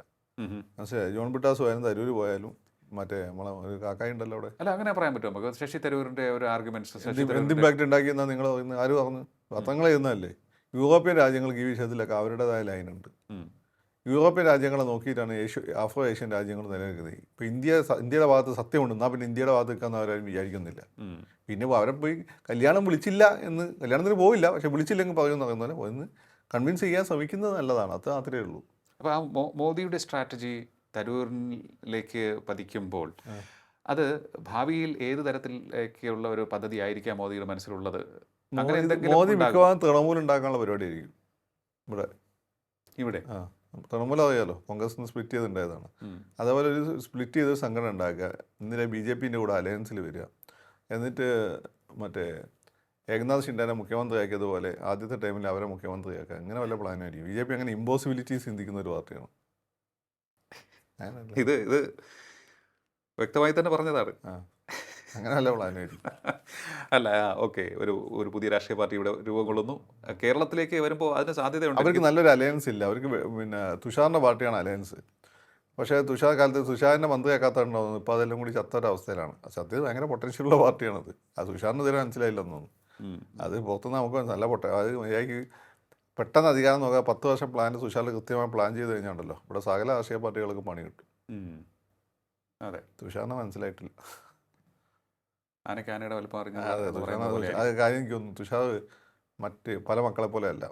മനസ്സിലായി. ജോൺ ബിട്ടാസ് പോയാലും തരൂർ പോയാലും മറ്റേ നമ്മളെ ഒരു കാക്കായി ഉണ്ടല്ലോ അവിടെ. അല്ല, അങ്ങനെ പറയാൻ പറ്റുമോ നമുക്ക്? ശശി തരൂരിൻ്റെ ഒരു ആർഗ്യുമെന്റ്സ് എന്ത് ഇമ്പാക്റ്റ് ഉണ്ടാക്കിയെന്നാണ് നിങ്ങൾ ആര് പറഞ്ഞു? പത്രങ്ങൾ ചെയ്യുന്നതല്ലേ. യൂറോപ്യൻ രാജ്യങ്ങൾക്ക് ഈ വിഷയത്തിലൊക്കെ അവരുടേതായ ലൈനുണ്ട്. യൂറോപ്യൻ രാജ്യങ്ങളെ നോക്കിയിട്ടാണ് ആഫ്രോ ഏഷ്യൻ രാജ്യങ്ങൾ നിലനിൽക്കുന്നത്. ഇപ്പോൾ ഇന്ത്യയുടെ ഭാഗത്ത് സത്യമുണ്ട്, എന്നാൽ പിന്നെ ഇന്ത്യയുടെ ഭാഗത്ത് നിൽക്കാമെന്ന് അവരാരും വിചാരിക്കുന്നില്ല. പിന്നെ അവരെ പോയി കല്യാണം വിളിച്ചില്ല എന്ന്, കല്യാണത്തിന് പോയില്ല പക്ഷെ വിളിച്ചില്ലെങ്കിൽ പറയുമെന്ന് പറയുന്ന പോലെ ഒന്ന് കൺവിൻസ് ചെയ്യാൻ ശ്രമിക്കുന്നത് നല്ലതാണ്. അത് മാത്രമേ ഉള്ളൂ. അപ്പോൾ ആ മോദിയുടെ സ്ട്രാറ്റജി തരൂരിലേക്ക് പതിക്കുമ്പോൾ അത് ഭാവിയിൽ ഏത് തരത്തിലേക്കുള്ള ഒരു പദ്ധതി ആയിരിക്കാം മോദിയുടെ മനസ്സിലുള്ളത്? മോദി മിക്കവാറും തൃണമൂൽ ഉണ്ടാക്കാനുള്ള പരിപാടിയായിരിക്കും ഇവിടെ. തൃണമൂൽ അറിയാലോ, കോൺഗ്രസിന് സ്പ്ലിറ്റ് ചെയ്തിട്ടുണ്ടായതാണ്. അതേപോലെ ഒരു സ്പ്ലിറ്റ് ചെയ്തൊരു സംഘടന ഉണ്ടാക്കുക, ഇന്നലെ BJP-ൻ്റെ കൂടെ അലയൻസിൽ വരിക, എന്നിട്ട് മറ്റേ ഏകനാഥ് ഷിൻഡേനെ മുഖ്യമന്ത്രിയാക്കിയതുപോലെ ആദ്യത്തെ ടൈമിൽ അവരെ മുഖ്യമന്ത്രിയാക്കുക. അങ്ങനെ വല്ല പ്ലാനായിരിക്കും. BJP അങ്ങനെ ഇമ്പോസിബിലിറ്റീസ് ചിന്തിക്കുന്ന ഒരു പാർട്ടിയാണ്. ഇത് വ്യക്തമായി തന്നെ പറഞ്ഞതാണ്. അങ്ങനെ വല്ല പ്ലാനായിരിക്കും. അല്ല, ഓക്കെ. ഒരു പുതിയ രാഷ്ട്രീയ പാർട്ടി ഇവിടെ രൂപം കൊള്ളുന്നു. കേരളത്തിലേക്ക് വരുമ്പോൾ അതിന് സാധ്യതയുണ്ട്. അവർക്ക് നല്ലൊരു അലയൻസ് ഇല്ല. അവർക്ക് പിന്നെ തുഷാറിൻ്റെ പാർട്ടിയാണ് അലയൻസ്. പക്ഷേ തുഷാറിനെ മന്ത്രിയാക്കാത്തതുണ്ടോ? ഇപ്പോൾ അതെല്ലാം കൂടി ചത്തൊരവസ്ഥയിലാണ്. സത്യത്തിൽ ഭയങ്കര പൊട്ടൻഷ്യലുള്ള പാർട്ടിയാണത്. തുഷാറിന് ഇതുവരെ മനസ്സിലായില്ലെന്ന് തോന്നുന്നു. അത് പുറത്തുനിന്ന് നമുക്ക് നല്ല അത് മര്യാദയ്ക്ക് പെട്ടെന്ന് അധികാരം നോക്കുക 10 വർഷം പ്ലാൻ തുഷാർ കൃത്യമായി പ്ലാൻ ചെയ്ത് കഴിഞ്ഞാണ്ടല്ലോ ഇവിടെ സകല രാഷ്ട്രീയ പാർട്ടികൾക്ക് പണി കിട്ടും. അതെ, തുഷാറിനെ മനസ്സിലായിട്ടില്ല. ആനയ്ക്ക് ആനയുടെ വലിപ്പം അറിഞ്ഞ അതെ, എന്ന് തുഷാറിനെ പറയുന്നത് പോലെ. അത് കാര്യം എനിക്ക് തോന്നുന്നു. തുഷാർ മറ്റ് പല മക്കളെ പോലെ അല്ല,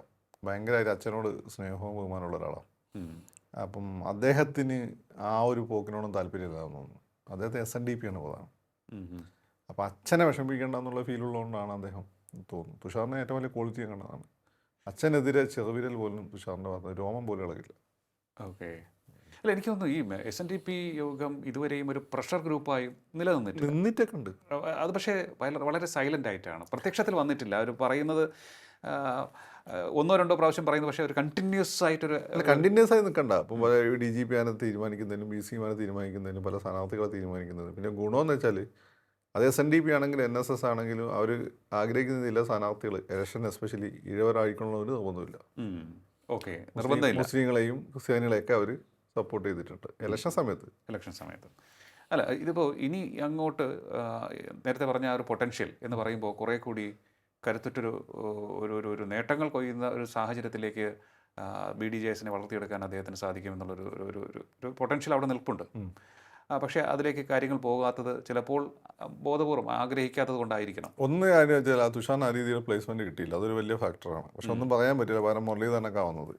ഭയങ്കരമായിട്ട് അച്ഛനോട് സ്നേഹവും ബഹുമാനമുള്ള ഒരാളാണ്. അപ്പം അദ്ദേഹത്തിന് ആ ഒരു പോക്കിനോടും താല്പര്യമില്ലാന്ന് തോന്നുന്നു. അദ്ദേഹത്തെ SNDP ആണ് പ്രധാനം. അപ്പം അച്ഛനെ വിഷമിപ്പിക്കേണ്ട എന്നുള്ള ഫീലുള്ളതുകൊണ്ടാണ് അദ്ദേഹം തോന്നുന്നു. തുഷാറിനെ ഏറ്റവും വലിയ ക്വാളിറ്റി കണ്ടതാണ്. അച്ഛനെതിരെ ചെറുവിരൽ പോലും തുഷാറിൻ്റെ ഭാഗത്ത് രോമം പോലും ഇളകില്ല. ഓക്കെ. അല്ല, എനിക്ക് തോന്നുന്നു ഈ SNDP യോഗം ഇതുവരെയും ഒരു പ്രഷർ ഗ്രൂപ്പായി നിന്നിട്ടൊക്കെ ഉണ്ട്. അത് പക്ഷേ വളരെ സൈലൻ്റ് ആയിട്ടാണ്, പ്രത്യക്ഷത്തിൽ വന്നിട്ടില്ല. അവർ പറയുന്നത് ഒന്നോ രണ്ടോ പ്രാവശ്യം പറയുന്നത്, പക്ഷേ ഒരു കണ്ടിന്യൂസ് ആയിട്ടൊരു കണ്ടിന്യൂസ് ആയി നിൽക്കണ്ട. അപ്പം DGP ആനെ തീരുമാനിക്കുന്നതിനും BC മാനെ തീരുമാനിക്കുന്നതിനും പല സ്ഥാനാർത്ഥികളെ തീരുമാനിക്കുന്നതിനും പിന്നെ ഗുണമെന്ന് വെച്ചാൽ അത് SNDP ആണെങ്കിലും NSS ആണെങ്കിലും അവർ ആഗ്രഹിക്കുന്നില്ല സ്ഥാനാർത്ഥികൾ ഇലക്ഷൻ എസ്പെഷ്യലി ഇഴവരായിക്കൊള്ളവർ തോന്നുന്നില്ല. ഓക്കെ, നിർബന്ധമില്ല. മുസ്ലിങ്ങളെയും ക്രിസ്ത്യാനികളെയൊക്കെ അവർ സപ്പോർട്ട് ചെയ്തിട്ടുണ്ട് ഇലക്ഷൻ സമയത്ത്. അല്ല, ഇതിപ്പോൾ ഇനി അങ്ങോട്ട് നേരത്തെ പറഞ്ഞ ആ ഒരു പൊട്ടൻഷ്യൽ എന്ന് പറയുമ്പോൾ കുറേ കൂടി കരുത്തുറ്റൊരു ഒരു നേട്ടങ്ങൾ കൊയ്യുന്ന ഒരു സാഹചര്യത്തിലേക്ക് BDJSനെ വളർത്തിയെടുക്കാൻ അദ്ദേഹത്തിന് സാധിക്കുമെന്നുള്ളൊരു ഒരു പൊട്ടൻഷ്യൽ അവിടെ നിൽപ്പുണ്ട്. പക്ഷേ അതിലേക്ക് കാര്യങ്ങൾ പോകാത്തത് ചിലപ്പോൾ ബോധപൂർവം ആഗ്രഹിക്കാത്തത് കൊണ്ടായിരിക്കണം. ഒന്ന് കാര്യം വെച്ചാൽ ആ തുഷാറിന് ആ രീതിയിൽ പ്ലേസ്മെൻറ്റ് കിട്ടിയില്ല, അതൊരു വലിയ ഫാക്ടറാണ്. പക്ഷെ ഒന്നും പറയാൻ പറ്റില്ല. കാരണം മുരളീധരനൊക്കെ വന്നത്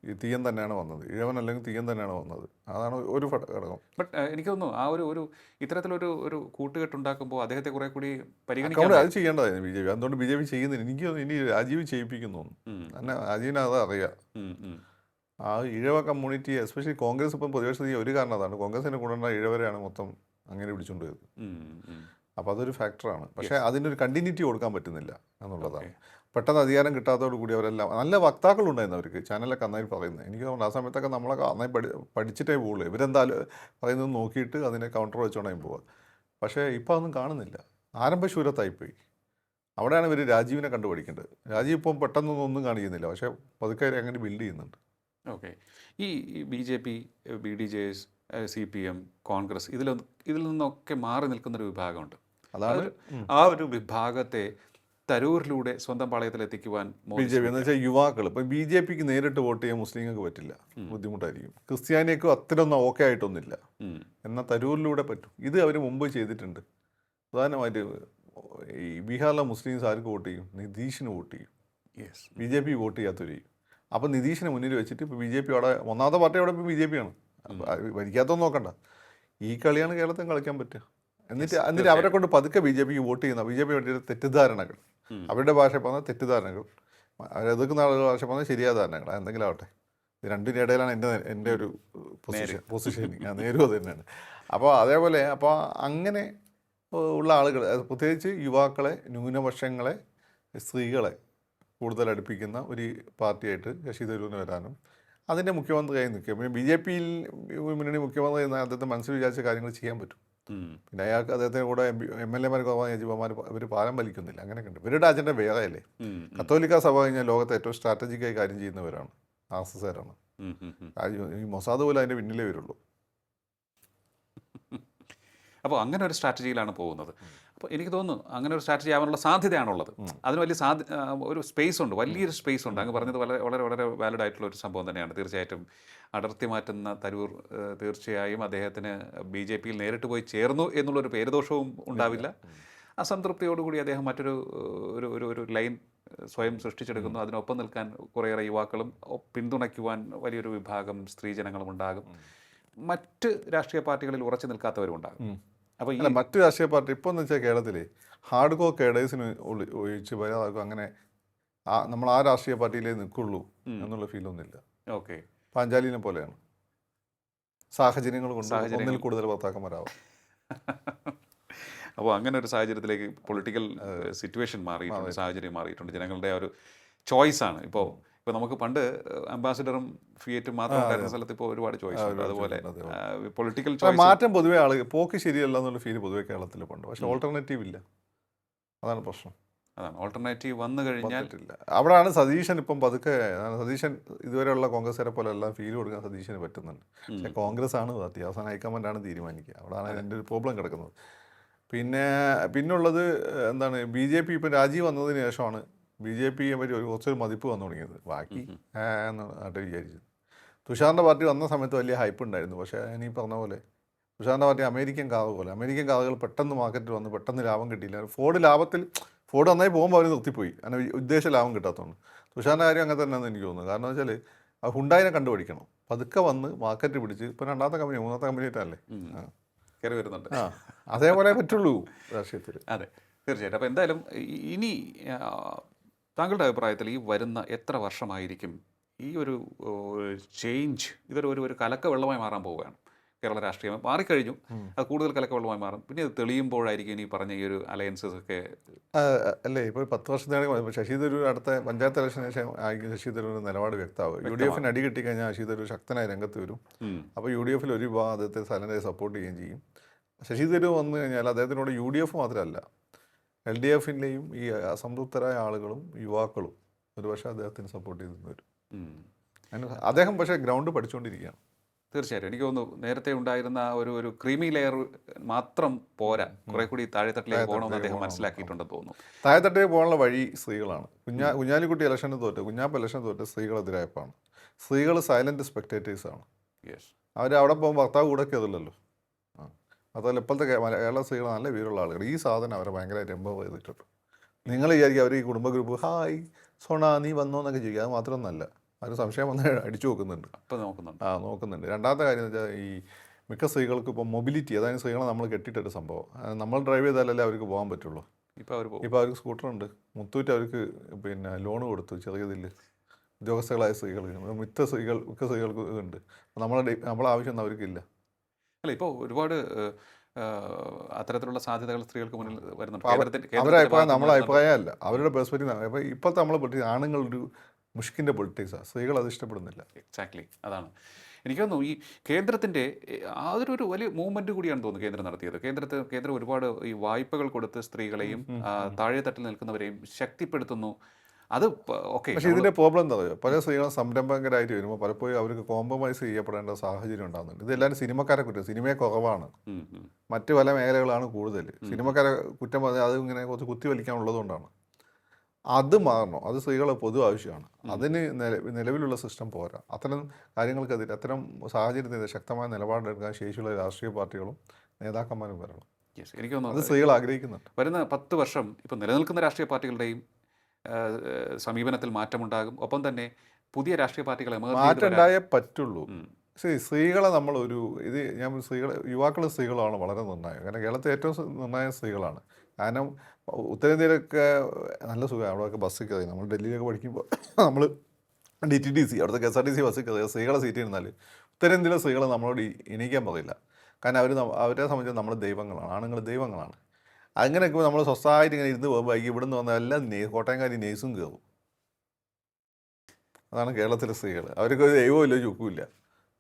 ഈ തീയൻ തന്നെയാണ് വന്നത്, ഇഴവൻ അല്ലെങ്കിൽ തീയൻ തന്നെയാണ് വന്നത്. അതാണ് ഒരു ഘടകം. ബട്ട് എനിക്ക് തോന്നുന്നു ആ ഒരു ഇത്തരത്തിലൊരു കൂട്ടുകെട്ടുണ്ടാക്കുമ്പോൾ അദ്ദേഹത്തെ കുറെ കൂടി പരിഗണിക്കാൻ അത് ചെയ്യേണ്ടതായിരുന്നു BJP. അതുകൊണ്ട് BJP ചെയ്യുന്നില്ല. എനിക്ക് ഇനി രാജീവ് ചെയ്യിപ്പിക്കുന്നു തന്നെ. രാജീവിന് അത് അറിയാം. ആ ഇഴവ കമ്മ്യൂണിറ്റി എസ്പെഷ്യലി കോൺഗ്രസ് ഇപ്പം പ്രതിപക്ഷ ഒരു കാരണം അതാണ്. കോൺഗ്രസിനെ കൊണ്ടുവന്ന ഇഴവരെയാണ് മൊത്തം അങ്ങനെ പിടിച്ചുകൊണ്ട് പോയത്. അപ്പോൾ അതൊരു ഫാക്ടറാണ്. പക്ഷേ അതിനൊരു കണ്ടിന്യൂറ്റി കൊടുക്കാൻ പറ്റുന്നില്ല എന്നുള്ളതാണ്. പെട്ടെന്ന് അധികാരം കിട്ടാത്തതോട് കൂടി അവരെല്ലാം നല്ല വക്താക്കളുണ്ടായിരുന്നു അവർക്ക്, ചാനലൊക്കെ നന്നായി പറയുന്നത്. എനിക്ക് തോന്നുന്നു ആ സമയത്തൊക്കെ നമ്മളൊക്കെ നന്നായി പഠിച്ചിട്ടേ പോകുള്ളൂ. ഇവരെന്തായാലും പറയുന്നത് നോക്കിയിട്ട് അതിനെ കൗണ്ടർ വെച്ചോണ്ടായി പോവുക. പക്ഷേ ഇപ്പോൾ അതൊന്നും കാണുന്നില്ല. ആരംഭശൂരത്തായിപ്പോയി. അവിടെയാണ് ഇവർ രാജീവിനെ കണ്ടുപിടിക്കേണ്ടത്. രാജീവ് ഇപ്പം പെട്ടെന്നൊന്നും കാണിക്കുന്നില്ല, പക്ഷേ പതുക്കെ അങ്ങനെ ബിൽഡ് ചെയ്യുന്നുണ്ട്. ഓക്കെ. ഈ BJP, BDJS, CPM, കോൺഗ്രസ് ഇതിൽ നിന്നൊക്കെ മാറി നിൽക്കുന്നൊരു വിഭാഗമുണ്ട്. അതാണ് ആ ഒരു വിഭാഗത്തെ തരൂരിലൂടെ സ്വന്തം പാളയത്തിലെത്തിക്കുവാൻ BJP എന്ന് വെച്ചാൽ യുവാക്കൾ. ഇപ്പം BJPക്ക് നേരിട്ട് വോട്ട് ചെയ്യാൻ മുസ്ലിങ്ങൾക്ക് പറ്റില്ല, ബുദ്ധിമുട്ടായിരിക്കും. ക്രിസ്ത്യാനിക്കും അത്രയൊന്നും ഓക്കെ ആയിട്ടൊന്നുമില്ല. എന്നാൽ തരൂരിലൂടെ പറ്റും. ഇത് അവർ മുമ്പ് ചെയ്തിട്ടുണ്ട്. പ്രധാനമായിട്ട് ഈ ബീഹാറിലെ മുസ്ലിംസ് ആർക്ക് വോട്ട് ചെയ്യും? നിതീഷിന് വോട്ട് ചെയ്യും. BJP വോട്ട് ചെയ്യാത്തവർ ചെയ്യും. അപ്പം നിതീഷിനെ മുന്നിൽ വെച്ചിട്ട് ഇപ്പോൾ BJP അവിടെ ഒന്നാമത്തെ പാർട്ടി അവിടെ ഇപ്പോൾ BJP ആണ്. ഭരിക്കാത്തൊന്നും നോക്കണ്ട. ഈ കളിയാണ് കേരളത്തിൽ കളിക്കാൻ പറ്റുക. എന്നിട്ട് അവരെ കൊണ്ട് പതുക്കെ BJPക്ക് വോട്ട് ചെയ്യുന്ന BJP വേണ്ടിയിട്ട് തെറ്റിദ്ധാരണകൾ, അവരുടെ ഭാഷ പറഞ്ഞ തെറ്റിദ്ധാരണകൾ, അവരെതിർക്കുന്ന ആളുകളുടെ ഭാഷ പറഞ്ഞാൽ ശരിയായ ധാരണകൾ, എന്തെങ്കിലും ആവട്ടെ. ഇത് രണ്ടിൻ്റെ ഇടയിലാണ് എൻ്റെ ഒരു പൊസിഷനിങ്. നേരും അത് തന്നെയാണ്. അപ്പോൾ അതേപോലെ അപ്പോൾ അങ്ങനെ ഉള്ള ആളുകൾ, പ്രത്യേകിച്ച് യുവാക്കളെ, ന്യൂനപക്ഷങ്ങളെ, സ്ത്രീകളെ കൂടുതൽ അടുപ്പിക്കുന്ന ഒരു പാർട്ടിയായിട്ട് ശശി തരൂരിന് വരാനും അതിൻ്റെ മുഖ്യമന്ത്രിയായി നിൽക്കുക. പിന്നെ BJPയിൽ മുന്നണി മുഖ്യമന്ത്രി എന്ന അദ്ദേഹത്തെ മനസ്സിൽ വിചാരിച്ച കാര്യങ്ങൾ ചെയ്യാൻ പറ്റും. പിന്നെ അയാൾക്ക് അദ്ദേഹത്തിന് കൂടെ MLA കുറവാൻ ഇവർ പാലം വലിക്കുന്നില്ല. അങ്ങനെയൊക്കെ ഉണ്ട്. ഇവരുടെ അജണ്ട വേറെ അല്ലേ. കത്തോലിക്ക സഭ കഴിഞ്ഞാൽ ലോകത്തെ ഏറ്റവും സ്ട്രാറ്റജിക്കായി കാര്യം ചെയ്യുന്നവരാണ് RSSകാരാണ്. ഈ മൊസാദ് പോലും അതിൻ്റെ പിന്നിലേ വരുള്ളൂ. അപ്പോൾ അങ്ങനെ ഒരു സ്ട്രാറ്റജിയിലാണ് പോകുന്നത്. അപ്പോൾ എനിക്ക് തോന്നുന്നു അങ്ങനെ ഒരു സ്ട്രാറ്റജി ആവാനുള്ള സാധ്യതയാണുള്ളത്. അതിന് വലിയ ഒരു സ്പേസ് ഉണ്ട്, വലിയൊരു സ്പേസ് ഉണ്ട്. അങ്ങ് പറഞ്ഞത് വളരെ വളരെ വാലിഡ് ആയിട്ടുള്ള ഒരു സംഭവം തന്നെയാണ്. തീർച്ചയായിട്ടും അടർത്തി മാറ്റുന്ന തരൂർ തീർച്ചയായും അദ്ദേഹത്തിന് BJPയിൽ നേരിട്ട് പോയി ചേർന്നു എന്നുള്ളൊരു പേരുദോഷവും ഉണ്ടാവില്ല. അസംതൃപ്തിയോടുകൂടി അദ്ദേഹം മറ്റൊരു ഒരു ലൈൻ സ്വയം സൃഷ്ടിച്ചെടുക്കുന്നു. അതിനൊപ്പം നിൽക്കാൻ കുറേയേറെ യുവാക്കളും പിന്തുണയ്ക്കുവാൻ വലിയൊരു വിഭാഗം സ്ത്രീജനങ്ങളും ഉണ്ടാകും. മറ്റ് രാഷ്ട്രീയ പാർട്ടികളിൽ ഉറച്ചു നിൽക്കാത്തവരും ഉണ്ടാകും. അപ്പോൾ ഈ മറ്റു രാഷ്ട്രീയ പാർട്ടി ഇപ്പോൾ എന്ന് വെച്ചാൽ കേരളത്തിൽ ഹാർഡ് കോർ കേഡേഴ്സിന് ഒഴിച്ച് വരാതെ അങ്ങനെ നമ്മൾ ആ രാഷ്ട്രീയ പാർട്ടിയിലേ നിൽക്കുള്ളൂ എന്നുള്ള ഫീലൊന്നുമില്ല. ഓക്കെ. പാഞ്ചാലിനെ പോലെയാണ്. സാഹചര്യങ്ങൾ കൊണ്ട് ഒന്നിൽ കൂടുതൽ ഭർത്താക്കന്മാരാവും. അപ്പോൾ അങ്ങനെ ഒരു സാഹചര്യത്തിലേക്ക് പൊളിറ്റിക്കൽ സിറ്റുവേഷൻ മാറിയിട്ടുണ്ട്, സാഹചര്യം മാറിയിട്ടുണ്ട്. ജനങ്ങളുടെ ആ ഒരു ചോയ്സാണ്. ഇപ്പോൾ നമുക്ക് പണ്ട് അംബാസിഡറും ഫിയറ്റും മാത്രം ഉണ്ടായിരുന്ന സ്ഥലത്ത് ഇപ്പോൾ ഒരുപാട് ചോയ്സ് ഉണ്ട്. അതുപോലെ പൊളിറ്റിക്കൽ ചോയ്സ് മാറ്റം പൊതുവെ പോക്ക് ശരിയല്ല എന്നുള്ള ഫീൽ പൊതുവെ കേരളത്തിൽ ഉണ്ട്. പക്ഷേ ഓൾട്ടർനേറ്റീവ് ഇല്ല, അതാണ് പ്രശ്നം. അതാണ് ഓൾട്ടർനേറ്റീവ് വന്നു കഴിഞ്ഞാൽ അവിടെയാണ് സതീശൻ ഇപ്പം പതുക്കെ. സതീശൻ ഇതുവരെയുള്ള കോൺഗ്രസ്സുകാരെ പോലെ എല്ലാം ഫീൽ കൊടുക്കാൻ സതീശന് പറ്റുന്നുണ്ട്. പക്ഷേ കോൺഗ്രസ് ആണ് പാർട്ടി, അവസാനം ഹൈക്കമാൻഡാണ് തീരുമാനിക്കുക. അവിടെയാണ് എൻ്റെ ഒരു പ്രോബ്ലം കിടക്കുന്നത്. പിന്നുള്ളത് എന്താണ്, BJP ഇപ്പം രാജീവ് വന്നതിന് ശേഷമാണ് BJP പറ്റി കുറച്ചൊരു മതിപ്പ് വന്നു തുടങ്ങിയത്. ബാക്കി എന്നാട്ട് വിചാരിച്ചത്. തുഷാറിൻ്റെ പാർട്ടി വന്ന സമയത്ത് വലിയ ഹൈപ്പ് ഉണ്ടായിരുന്നു. പക്ഷേ ഈ പറഞ്ഞ പോലെ തുഷാറിൻ്റെ പാർട്ടി അമേരിക്കൻ കാർ പോലെ, അമേരിക്കൻ കാറുകൾ പെട്ടെന്ന് മാർക്കറ്റിൽ വന്ന് പെട്ടെന്ന് ലാഭം കിട്ടിയില്ല. ഫോർഡ് നന്നായി പോകുമ്പോൾ അവർ നിർത്തിപ്പോയി, അങ്ങനെ ഉദ്ദേശ ലാഭം കിട്ടാത്തതുകൊണ്ട്. തുഷാറിൻ്റെ കാര്യം അങ്ങനെ തന്നെയാണെന്ന് എനിക്ക് തോന്നുന്നത്. കാരണം എന്ന് വെച്ചാൽ ആ ഹുണ്ടായിനെ കണ്ടുപിടിക്കണം, പതുക്കെ വന്ന് മാർക്കറ്റ് പിടിച്ച്. ഇപ്പം രണ്ടാമത്തെ കമ്പനി മൂന്നാമത്തെ കമ്പനിയായിട്ടല്ലേ കയറി വരുന്നുണ്ട്. അതേപോലെ പറ്റുള്ളൂ രാഷ്ട്രീയത്തിൽ. അതെ, തീർച്ചയായിട്ടും. അപ്പോൾ എന്തായാലും ഇനി താങ്കളുടെ അഭിപ്രായത്തിൽ ഈ വരുന്ന എത്ര വർഷമായിരിക്കും ഈ ഒരു ചേഞ്ച്, ഇതൊരു കലക്ക വെള്ളമായി മാറാൻ പോവുകയാണ്? കേരള രാഷ്ട്രീയം മാറിക്കഴിഞ്ഞു, അത് കൂടുതൽ കലക്ക വെള്ളമായി മാറും. പിന്നെ ഇത് തെളിയുമ്പോഴായിരിക്കും ഇനി പറഞ്ഞ ഈ ഒരു അലയൻസസ് ഒക്കെ അല്ലേ. ഇപ്പോൾ 10 വർഷത്തിനാണ് ശശി തരൂർ അടുത്ത പഞ്ചായത്ത് ഇലക്ഷന് ശേഷം ആയിരിക്കും ശശി തരൂരിൻ്റെ നിലപാട് വ്യക്തമാവും. UDF അടി കിട്ടിക്കഴിഞ്ഞാൽ ശശി തരൂർ ശക്തനായി രംഗത്ത് വരും. അപ്പോൾ UDF ഒരു വിഭാഗം അദ്ദേഹത്തെ സൈലൻ്റായി സപ്പോർട്ട് ചെയ്യുകയും ചെയ്യും. ശശി തരൂർ വന്നു കഴിഞ്ഞാൽ അദ്ദേഹത്തിനോട് UDF മാത്രമല്ല, LDFിൻ്റെയും ഈ അസംതൃപ്തരായ ആളുകളും യുവാക്കളും ഒരുപക്ഷെ അദ്ദേഹത്തിന് സപ്പോർട്ട് ചെയ്തു വരും. അദ്ദേഹം പക്ഷേ ഗ്രൗണ്ട് പഠിച്ചുകൊണ്ടിരിക്കുകയാണ്. തീർച്ചയായിട്ടും. എനിക്ക് തോന്നുന്നു നേരത്തെ ഉണ്ടായിരുന്ന ഒരു ക്രീമി ലെയർ മാത്രം പോരാ, കുറെ കൂടി താഴെത്തട്ടിലേക്ക് പോകണമെന്ന് അദ്ദേഹം മനസ്സിലാക്കിയിട്ടുണ്ടെന്ന് തോന്നുന്നു. താഴെത്തട്ടിലേക്ക് പോകാനുള്ള വഴി സ്ത്രീകളാണ്. കുഞ്ഞാലിക്കുട്ടി കുഞ്ഞാപ്പ ഇലക്ഷൻ തോറ്റ് സ്ത്രീകളെതിരായപ്പാണ്. സ്ത്രീകൾ സൈലന്റ് സ്പെക്ടേറ്റേഴ്സാണ്. അവർ അവിടെ പോകുമ്പോൾ ഭർത്താവ് കൂടെ കയറില്ലല്ലോ. അതുപോലെ ഇപ്പോഴത്തെ കേരള സ്ത്രീകൾ നല്ല വീരുള്ള ആളുകൾ. ഈ സാധനം അവരെ ഭയങ്കരമായിട്ട് എംപവർ ചെയ്തിട്ടുണ്ട്. നിങ്ങൾ വിചാരിക്കും അവർ ഈ കുടുംബ ഗ്രൂപ്പ് ഹായ് സോണ നീ വന്നോ എന്നൊക്കെ ചോദിക്കുക. അത് മാത്രമൊന്നല്ല, അവർ സംശയം വന്ന് അടിച്ചു നോക്കുന്നുണ്ട്. നോക്കുന്നുണ്ട്. രണ്ടാമത്തെ കാര്യം എന്ന് വെച്ചാൽ ഈ മിക്ക സ്ത്രീകൾക്ക് ഇപ്പോൾ മൊബിലിറ്റി, അതായത് സ്ത്രീകളെ നമ്മൾ കെട്ടിയിട്ടൊരു സംഭവം. നമ്മൾ ഡ്രൈവ് ചെയ്താലല്ലേ അവർക്ക് പോകാൻ പറ്റുള്ളൂ. ഇപ്പോൾ അവർക്ക് സ്കൂട്ടറുണ്ട്. മുത്തൂറ്റ് അവർക്ക് പിന്നെ ലോൺ കൊടുത്തു ചെറിയതിൽ ഉദ്യോഗസ്ഥകളായ സ്ത്രീകൾക്ക്. മിക്ക സ്ത്രീകൾക്ക് ഉണ്ട്. നമ്മളെ ആവശ്യമൊന്നും അവർക്കില്ല. അല്ല, ഇപ്പോൾ ഒരുപാട് അത്തരത്തിലുള്ള സാധ്യതകൾ സ്ത്രീകൾക്ക് മുന്നിൽ വരുന്നുണ്ട്. അവരുടെ അഭിപ്രായം നമ്മളെ അഭിപ്രായമല്ല, അവരുടെ പെർസ്പെക്റ്റീവ്. അപ്പോൾ ഇപ്പോഴത്തെ നമ്മളെ പൊളിറ്റിക്സ് ആണുങ്ങളൊരു മുഷ്കിൻ്റെ പൊളിറ്റിക്സാണ്. സ്ത്രീകൾ അത് ഇഷ്ടപ്പെടുന്നില്ല. എക്സാക്ട്ലി, അതാണ്. എനിക്ക് തോന്നുന്നു ഈ കേന്ദ്രത്തിൻ്റെ അതൊരു വലിയ മൂവ്മെൻറ്റ് കൂടിയാണ് തോന്നുന്നു കേന്ദ്രം നടത്തിയത്. കേന്ദ്രം ഒരുപാട് ഈ വായ്പകൾ കൊടുത്ത് സ്ത്രീകളെയും താഴെത്തട്ടിൽ നിൽക്കുന്നവരെയും ശക്തിപ്പെടുത്തുന്നു. അത് ഓക്കെ. പക്ഷേ ഇതിൻ്റെ പ്രോബ്ലം എന്താ പറയുക, പല സ്ത്രീകളും സംരംഭകരായിട്ട് വരുമ്പോൾ പലപ്പോഴും അവർക്ക് കോംപ്രമൈസ് ചെയ്യപ്പെടേണ്ട സാഹചര്യം ഉണ്ടാകുന്നുണ്ട്. ഇതെല്ലാവരും സിനിമക്കാരെ കുറ്റം. സിനിമയെ കുറവാണ്, മറ്റ് പല മേഖലകളാണ് കൂടുതൽ. സിനിമക്കാരെ കുറ്റം പറഞ്ഞാൽ അത് ഇങ്ങനെ കുറച്ച് കുത്തി വലിക്കാനുള്ളതുകൊണ്ടാണ്. അത് മാറണം. അത് സ്ത്രീകളെ പൊതു ആവശ്യമാണ്. അതിന് നിലവിലുള്ള സിസ്റ്റം പോരാ. അത്തരം കാര്യങ്ങൾക്കെതിരെ, അത്തരം സാഹചര്യത്തിനെതിരെ ശക്തമായ നിലപാടെടുക്കാൻ ശേഷിയുള്ള രാഷ്ട്രീയ പാർട്ടികളും നേതാക്കന്മാരും വരണം. എനിക്ക് തോന്നുന്നു അത് സ്ത്രീകൾ ആഗ്രഹിക്കുന്നുണ്ട്. വരുന്ന 10 വർഷം ഇപ്പം നിലനിൽക്കുന്ന രാഷ്ട്രീയ പാർട്ടികളുടെയും സമീപനത്തിൽ മാറ്റമുണ്ടാകും. ഒപ്പം തന്നെ പുതിയ രാഷ്ട്രീയ പാർട്ടികളെ മാറ്റം ഉണ്ടായേ പറ്റുള്ളൂ. സ്ത്രീകളെ യുവാക്കളും സ്ത്രീകളാണ് വളരെ നിർണായകം. കാരണം കേരളത്തിൽ ഏറ്റവും നിർണായകം സ്ത്രീകളാണ്. കാരണം ഉത്തരേന്ത്യയിലൊക്കെ നല്ല സുഖമാണ്. അവിടെയൊക്കെ ബസ്സിൽ കയറി, നമ്മൾ ഡൽഹിയിലൊക്കെ പഠിക്കുമ്പോൾ നമ്മൾ DTDC അവിടുത്തെ KSRTC ബസ്സിൽ കയറി സ്ത്രീകളെ സീറ്റ് ഇരുന്നാൽ ഉത്തരേന്ത്യയിലെ സ്ത്രീകളെ നമ്മളോട് എണീക്കാൻ പറയില്ല. കാരണം അവരെ സംബന്ധിച്ച് നമ്മൾ ദൈവങ്ങളാണ്, ആണുങ്ങൾ ദൈവങ്ങളാണ്. അങ്ങനെയൊക്കെ നമ്മൾ സ്വസ്ഥമായിട്ട് ഇങ്ങനെ ഇരുന്ന് പോകുമ്പോൾ ഇവിടുന്ന് വന്ന എല്ലാം കോട്ടയംകാരി നേഴ്സും കയറും. അതാണ് കേരളത്തിലെ സ്ത്രീകൾ. അവർക്ക് ഒരു ദൈവവും ഇല്ല, ചുക്കുമില്ല.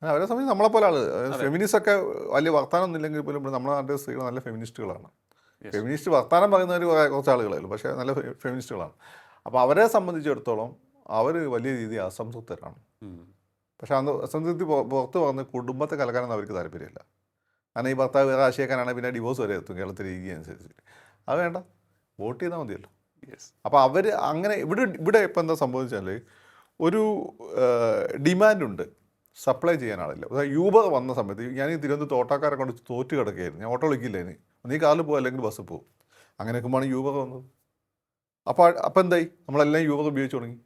അവരെ സംബന്ധിച്ച് നമ്മളെപ്പോലെ ആൾ ഫെമിനിസ്റ്റൊക്കെ വലിയ വർത്തമാനം ഇല്ലെങ്കിൽ പോലും നമ്മുടെ നാട്ടിലെ സ്ത്രീകൾ നല്ല ഫെമിനിസ്റ്റുകളാണ്. ഫെമിനിസ്റ്റ് വർത്തമാനം പറയുന്നവർ കുറച്ച് ആളുകളായാലും, പക്ഷേ നല്ല ഫെമിനിസ്റ്റുകളാണ്. അപ്പോൾ അവരെ സംബന്ധിച്ചിടത്തോളം അവർ വലിയ രീതിയിൽ അസംതൃപ്തരാണ്. പക്ഷേ അസംതൃപ്തി പുറത്ത് പറഞ്ഞ് കുടുംബത്തെ കലക്കാനൊന്നും അവർക്ക് താല്പര്യമില്ല. കാരണം ഈ ഭർത്താവ് വേറെ ആശയക്കാരാണെങ്കിൽ പിന്നെ ഡിവോഴ്സ് വരെ എത്തും കേരളത്തിലെ രീതി അനുസരിച്ച്. അത് വേണ്ട, വോട്ട് ചെയ്താൽ മതിയല്ലോ. അപ്പോൾ അവർ അങ്ങനെ ഇവിടെ ഇപ്പോൾ എന്താ സംഭവിച്ചാൽ ഒരു ഡിമാൻഡുണ്ട്, സപ്ലൈ ചെയ്യാനാളില്ല. യൂബർ വന്ന സമയത്ത് ഞാൻ ഈ തിരുവനന്തപുരത്ത് ഓട്ടോക്കാരെ കൊണ്ട് തോറ്റ് കിടക്കുകയായിരുന്നു. ഞാൻ ഓട്ടോ വിളിക്കില്ലായിരുന്നു. നീ കാറിൽ പോകും അല്ലെങ്കിൽ ബസ്സിൽ പോകും. അങ്ങനെ നിൽക്കുമ്പോഴാണ് യൂബർ വന്നത്. അപ്പോൾ എന്തായി, നമ്മളെല്ലാം യൂബർ ഉപയോഗിച്ച് തുടങ്ങി.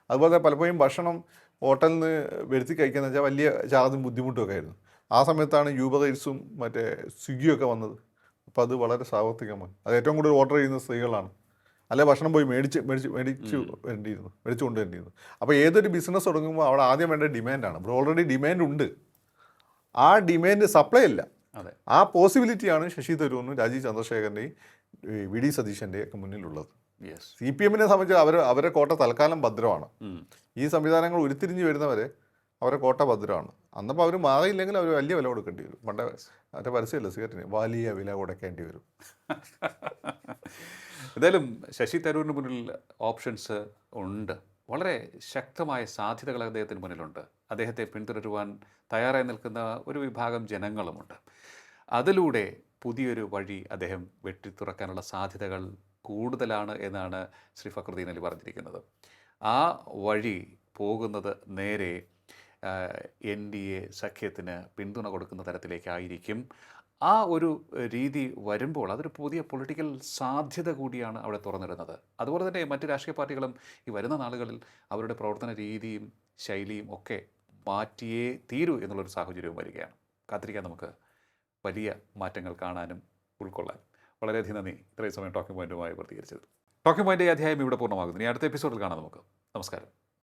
അതുപോലെ പലപ്പോഴും ഭക്ഷണം ഹോട്ടലിൽ നിന്ന് വരുത്തി കഴിക്കാന്ന് വെച്ചാൽ വലിയ ചാർജും ബുദ്ധിമുട്ടുമൊക്കെ ആയിരുന്നു. ആ സമയത്താണ് യൂബർ ഈറ്റ്സും മറ്റേ സ്വിഗ്ഗിയൊക്കെ വന്നത്. അപ്പോൾ അത് വളരെ സാമ്പത്തികമായി. അത് ഏറ്റവും കൂടുതൽ ഓർഡർ ചെയ്യുന്ന സ്ത്രീകളാണ്. അല്ലെ ഭക്ഷണം പോയി മേടിച്ച് കൊണ്ടുവരേണ്ടിയിരുന്നു. അപ്പോൾ ഏതൊരു ബിസിനസ് തുടങ്ങുമ്പോൾ അവിടെ ആദ്യം വേണ്ട ഡിമാൻഡാണ്. ഇവിടെ ഓൾറെഡി ഡിമാൻഡ് ഉണ്ട്. ആ ഡിമാൻഡ് സപ്ലൈ അല്ല. ആ പോസിബിലിറ്റിയാണ് ശശി തരൂറിനും രാജീവ് ചന്ദ്രശേഖരൻ്റെയും VD സതീശൻ്റെയും ഒക്കെ മുന്നിലുള്ളത്. CPM-നെ സംബന്ധിച്ച് അവരെ കോട്ട തൽക്കാലം ഭദ്രമാണ്. ഈ സംവിധാനങ്ങൾ ഉരുത്തിരിഞ്ഞ് വരുന്നവരെ അവരെ കോട്ട ഭദ്രമാണ്. അന്നപ്പോൾ അവർ മാറിയില്ലെങ്കിൽ അവർ വലിയ വില കൊടുക്കേണ്ടി വരും. പണ്ടേ മറ്റേ പരസ്യമല്ല, സിഗരറ്റിന് വലിയ വില കൊടുക്കേണ്ടി വരും. എന്തായാലും ശശി തരൂരിന് മുന്നിൽ ഓപ്ഷൻസ് ഉണ്ട്. വളരെ ശക്തമായ സാധ്യതകൾ അദ്ദേഹത്തിന് മുന്നിലുണ്ട്. അദ്ദേഹത്തെ പിന്തുടരുവാൻ തയ്യാറായി നിൽക്കുന്ന ഒരു വിഭാഗം ജനങ്ങളുമുണ്ട്. അതിലൂടെ പുതിയൊരു വഴി അദ്ദേഹം വെട്ടിത്തുറക്കാനുള്ള സാധ്യതകൾ കൂടുതലാണ് എന്നാണ് ശ്രീ ഫക്രുദ്ദീൻ അലി പറഞ്ഞിരിക്കുന്നത്. ആ വഴി പോകുന്നത് നേരെ NDA സഖ്യത്തിന് പിന്തുണ കൊടുക്കുന്ന തരത്തിലേക്കായിരിക്കും. ആ ഒരു രീതി വരുമ്പോൾ അതൊരു പുതിയ പൊളിറ്റിക്കൽ സാധ്യത കൂടിയാണ് അവിടെ തുറന്നിടുന്നത്. അതുപോലെ തന്നെ മറ്റ് രാഷ്ട്രീയ പാർട്ടികളും ഈ വരുന്ന നാളുകളിൽ അവരുടെ പ്രവർത്തന രീതിയും ശൈലിയും ഒക്കെ മാറ്റിയേ തീരൂ എന്നുള്ളൊരു സാഹചര്യവും വരികയാണ്. കാത്തിരിക്കാൻ നമുക്ക് വലിയ മാറ്റങ്ങൾ കാണാനും ഉൾക്കൊള്ളാനും. വളരെയധികം നന്ദി ഇത്രയും സമയം ടോക്കിംഗ് പോയിന്റുമായി പ്രതികരിച്ചത്. ടോക്കിംഗ് പോയിന്റ് അധ്യായം ഇവിടെ പൂർണ്ണമാകുന്നു. ഇനി അടുത്ത എപ്പിസോഡിൽ കാണാം നമുക്ക്. നമസ്കാരം.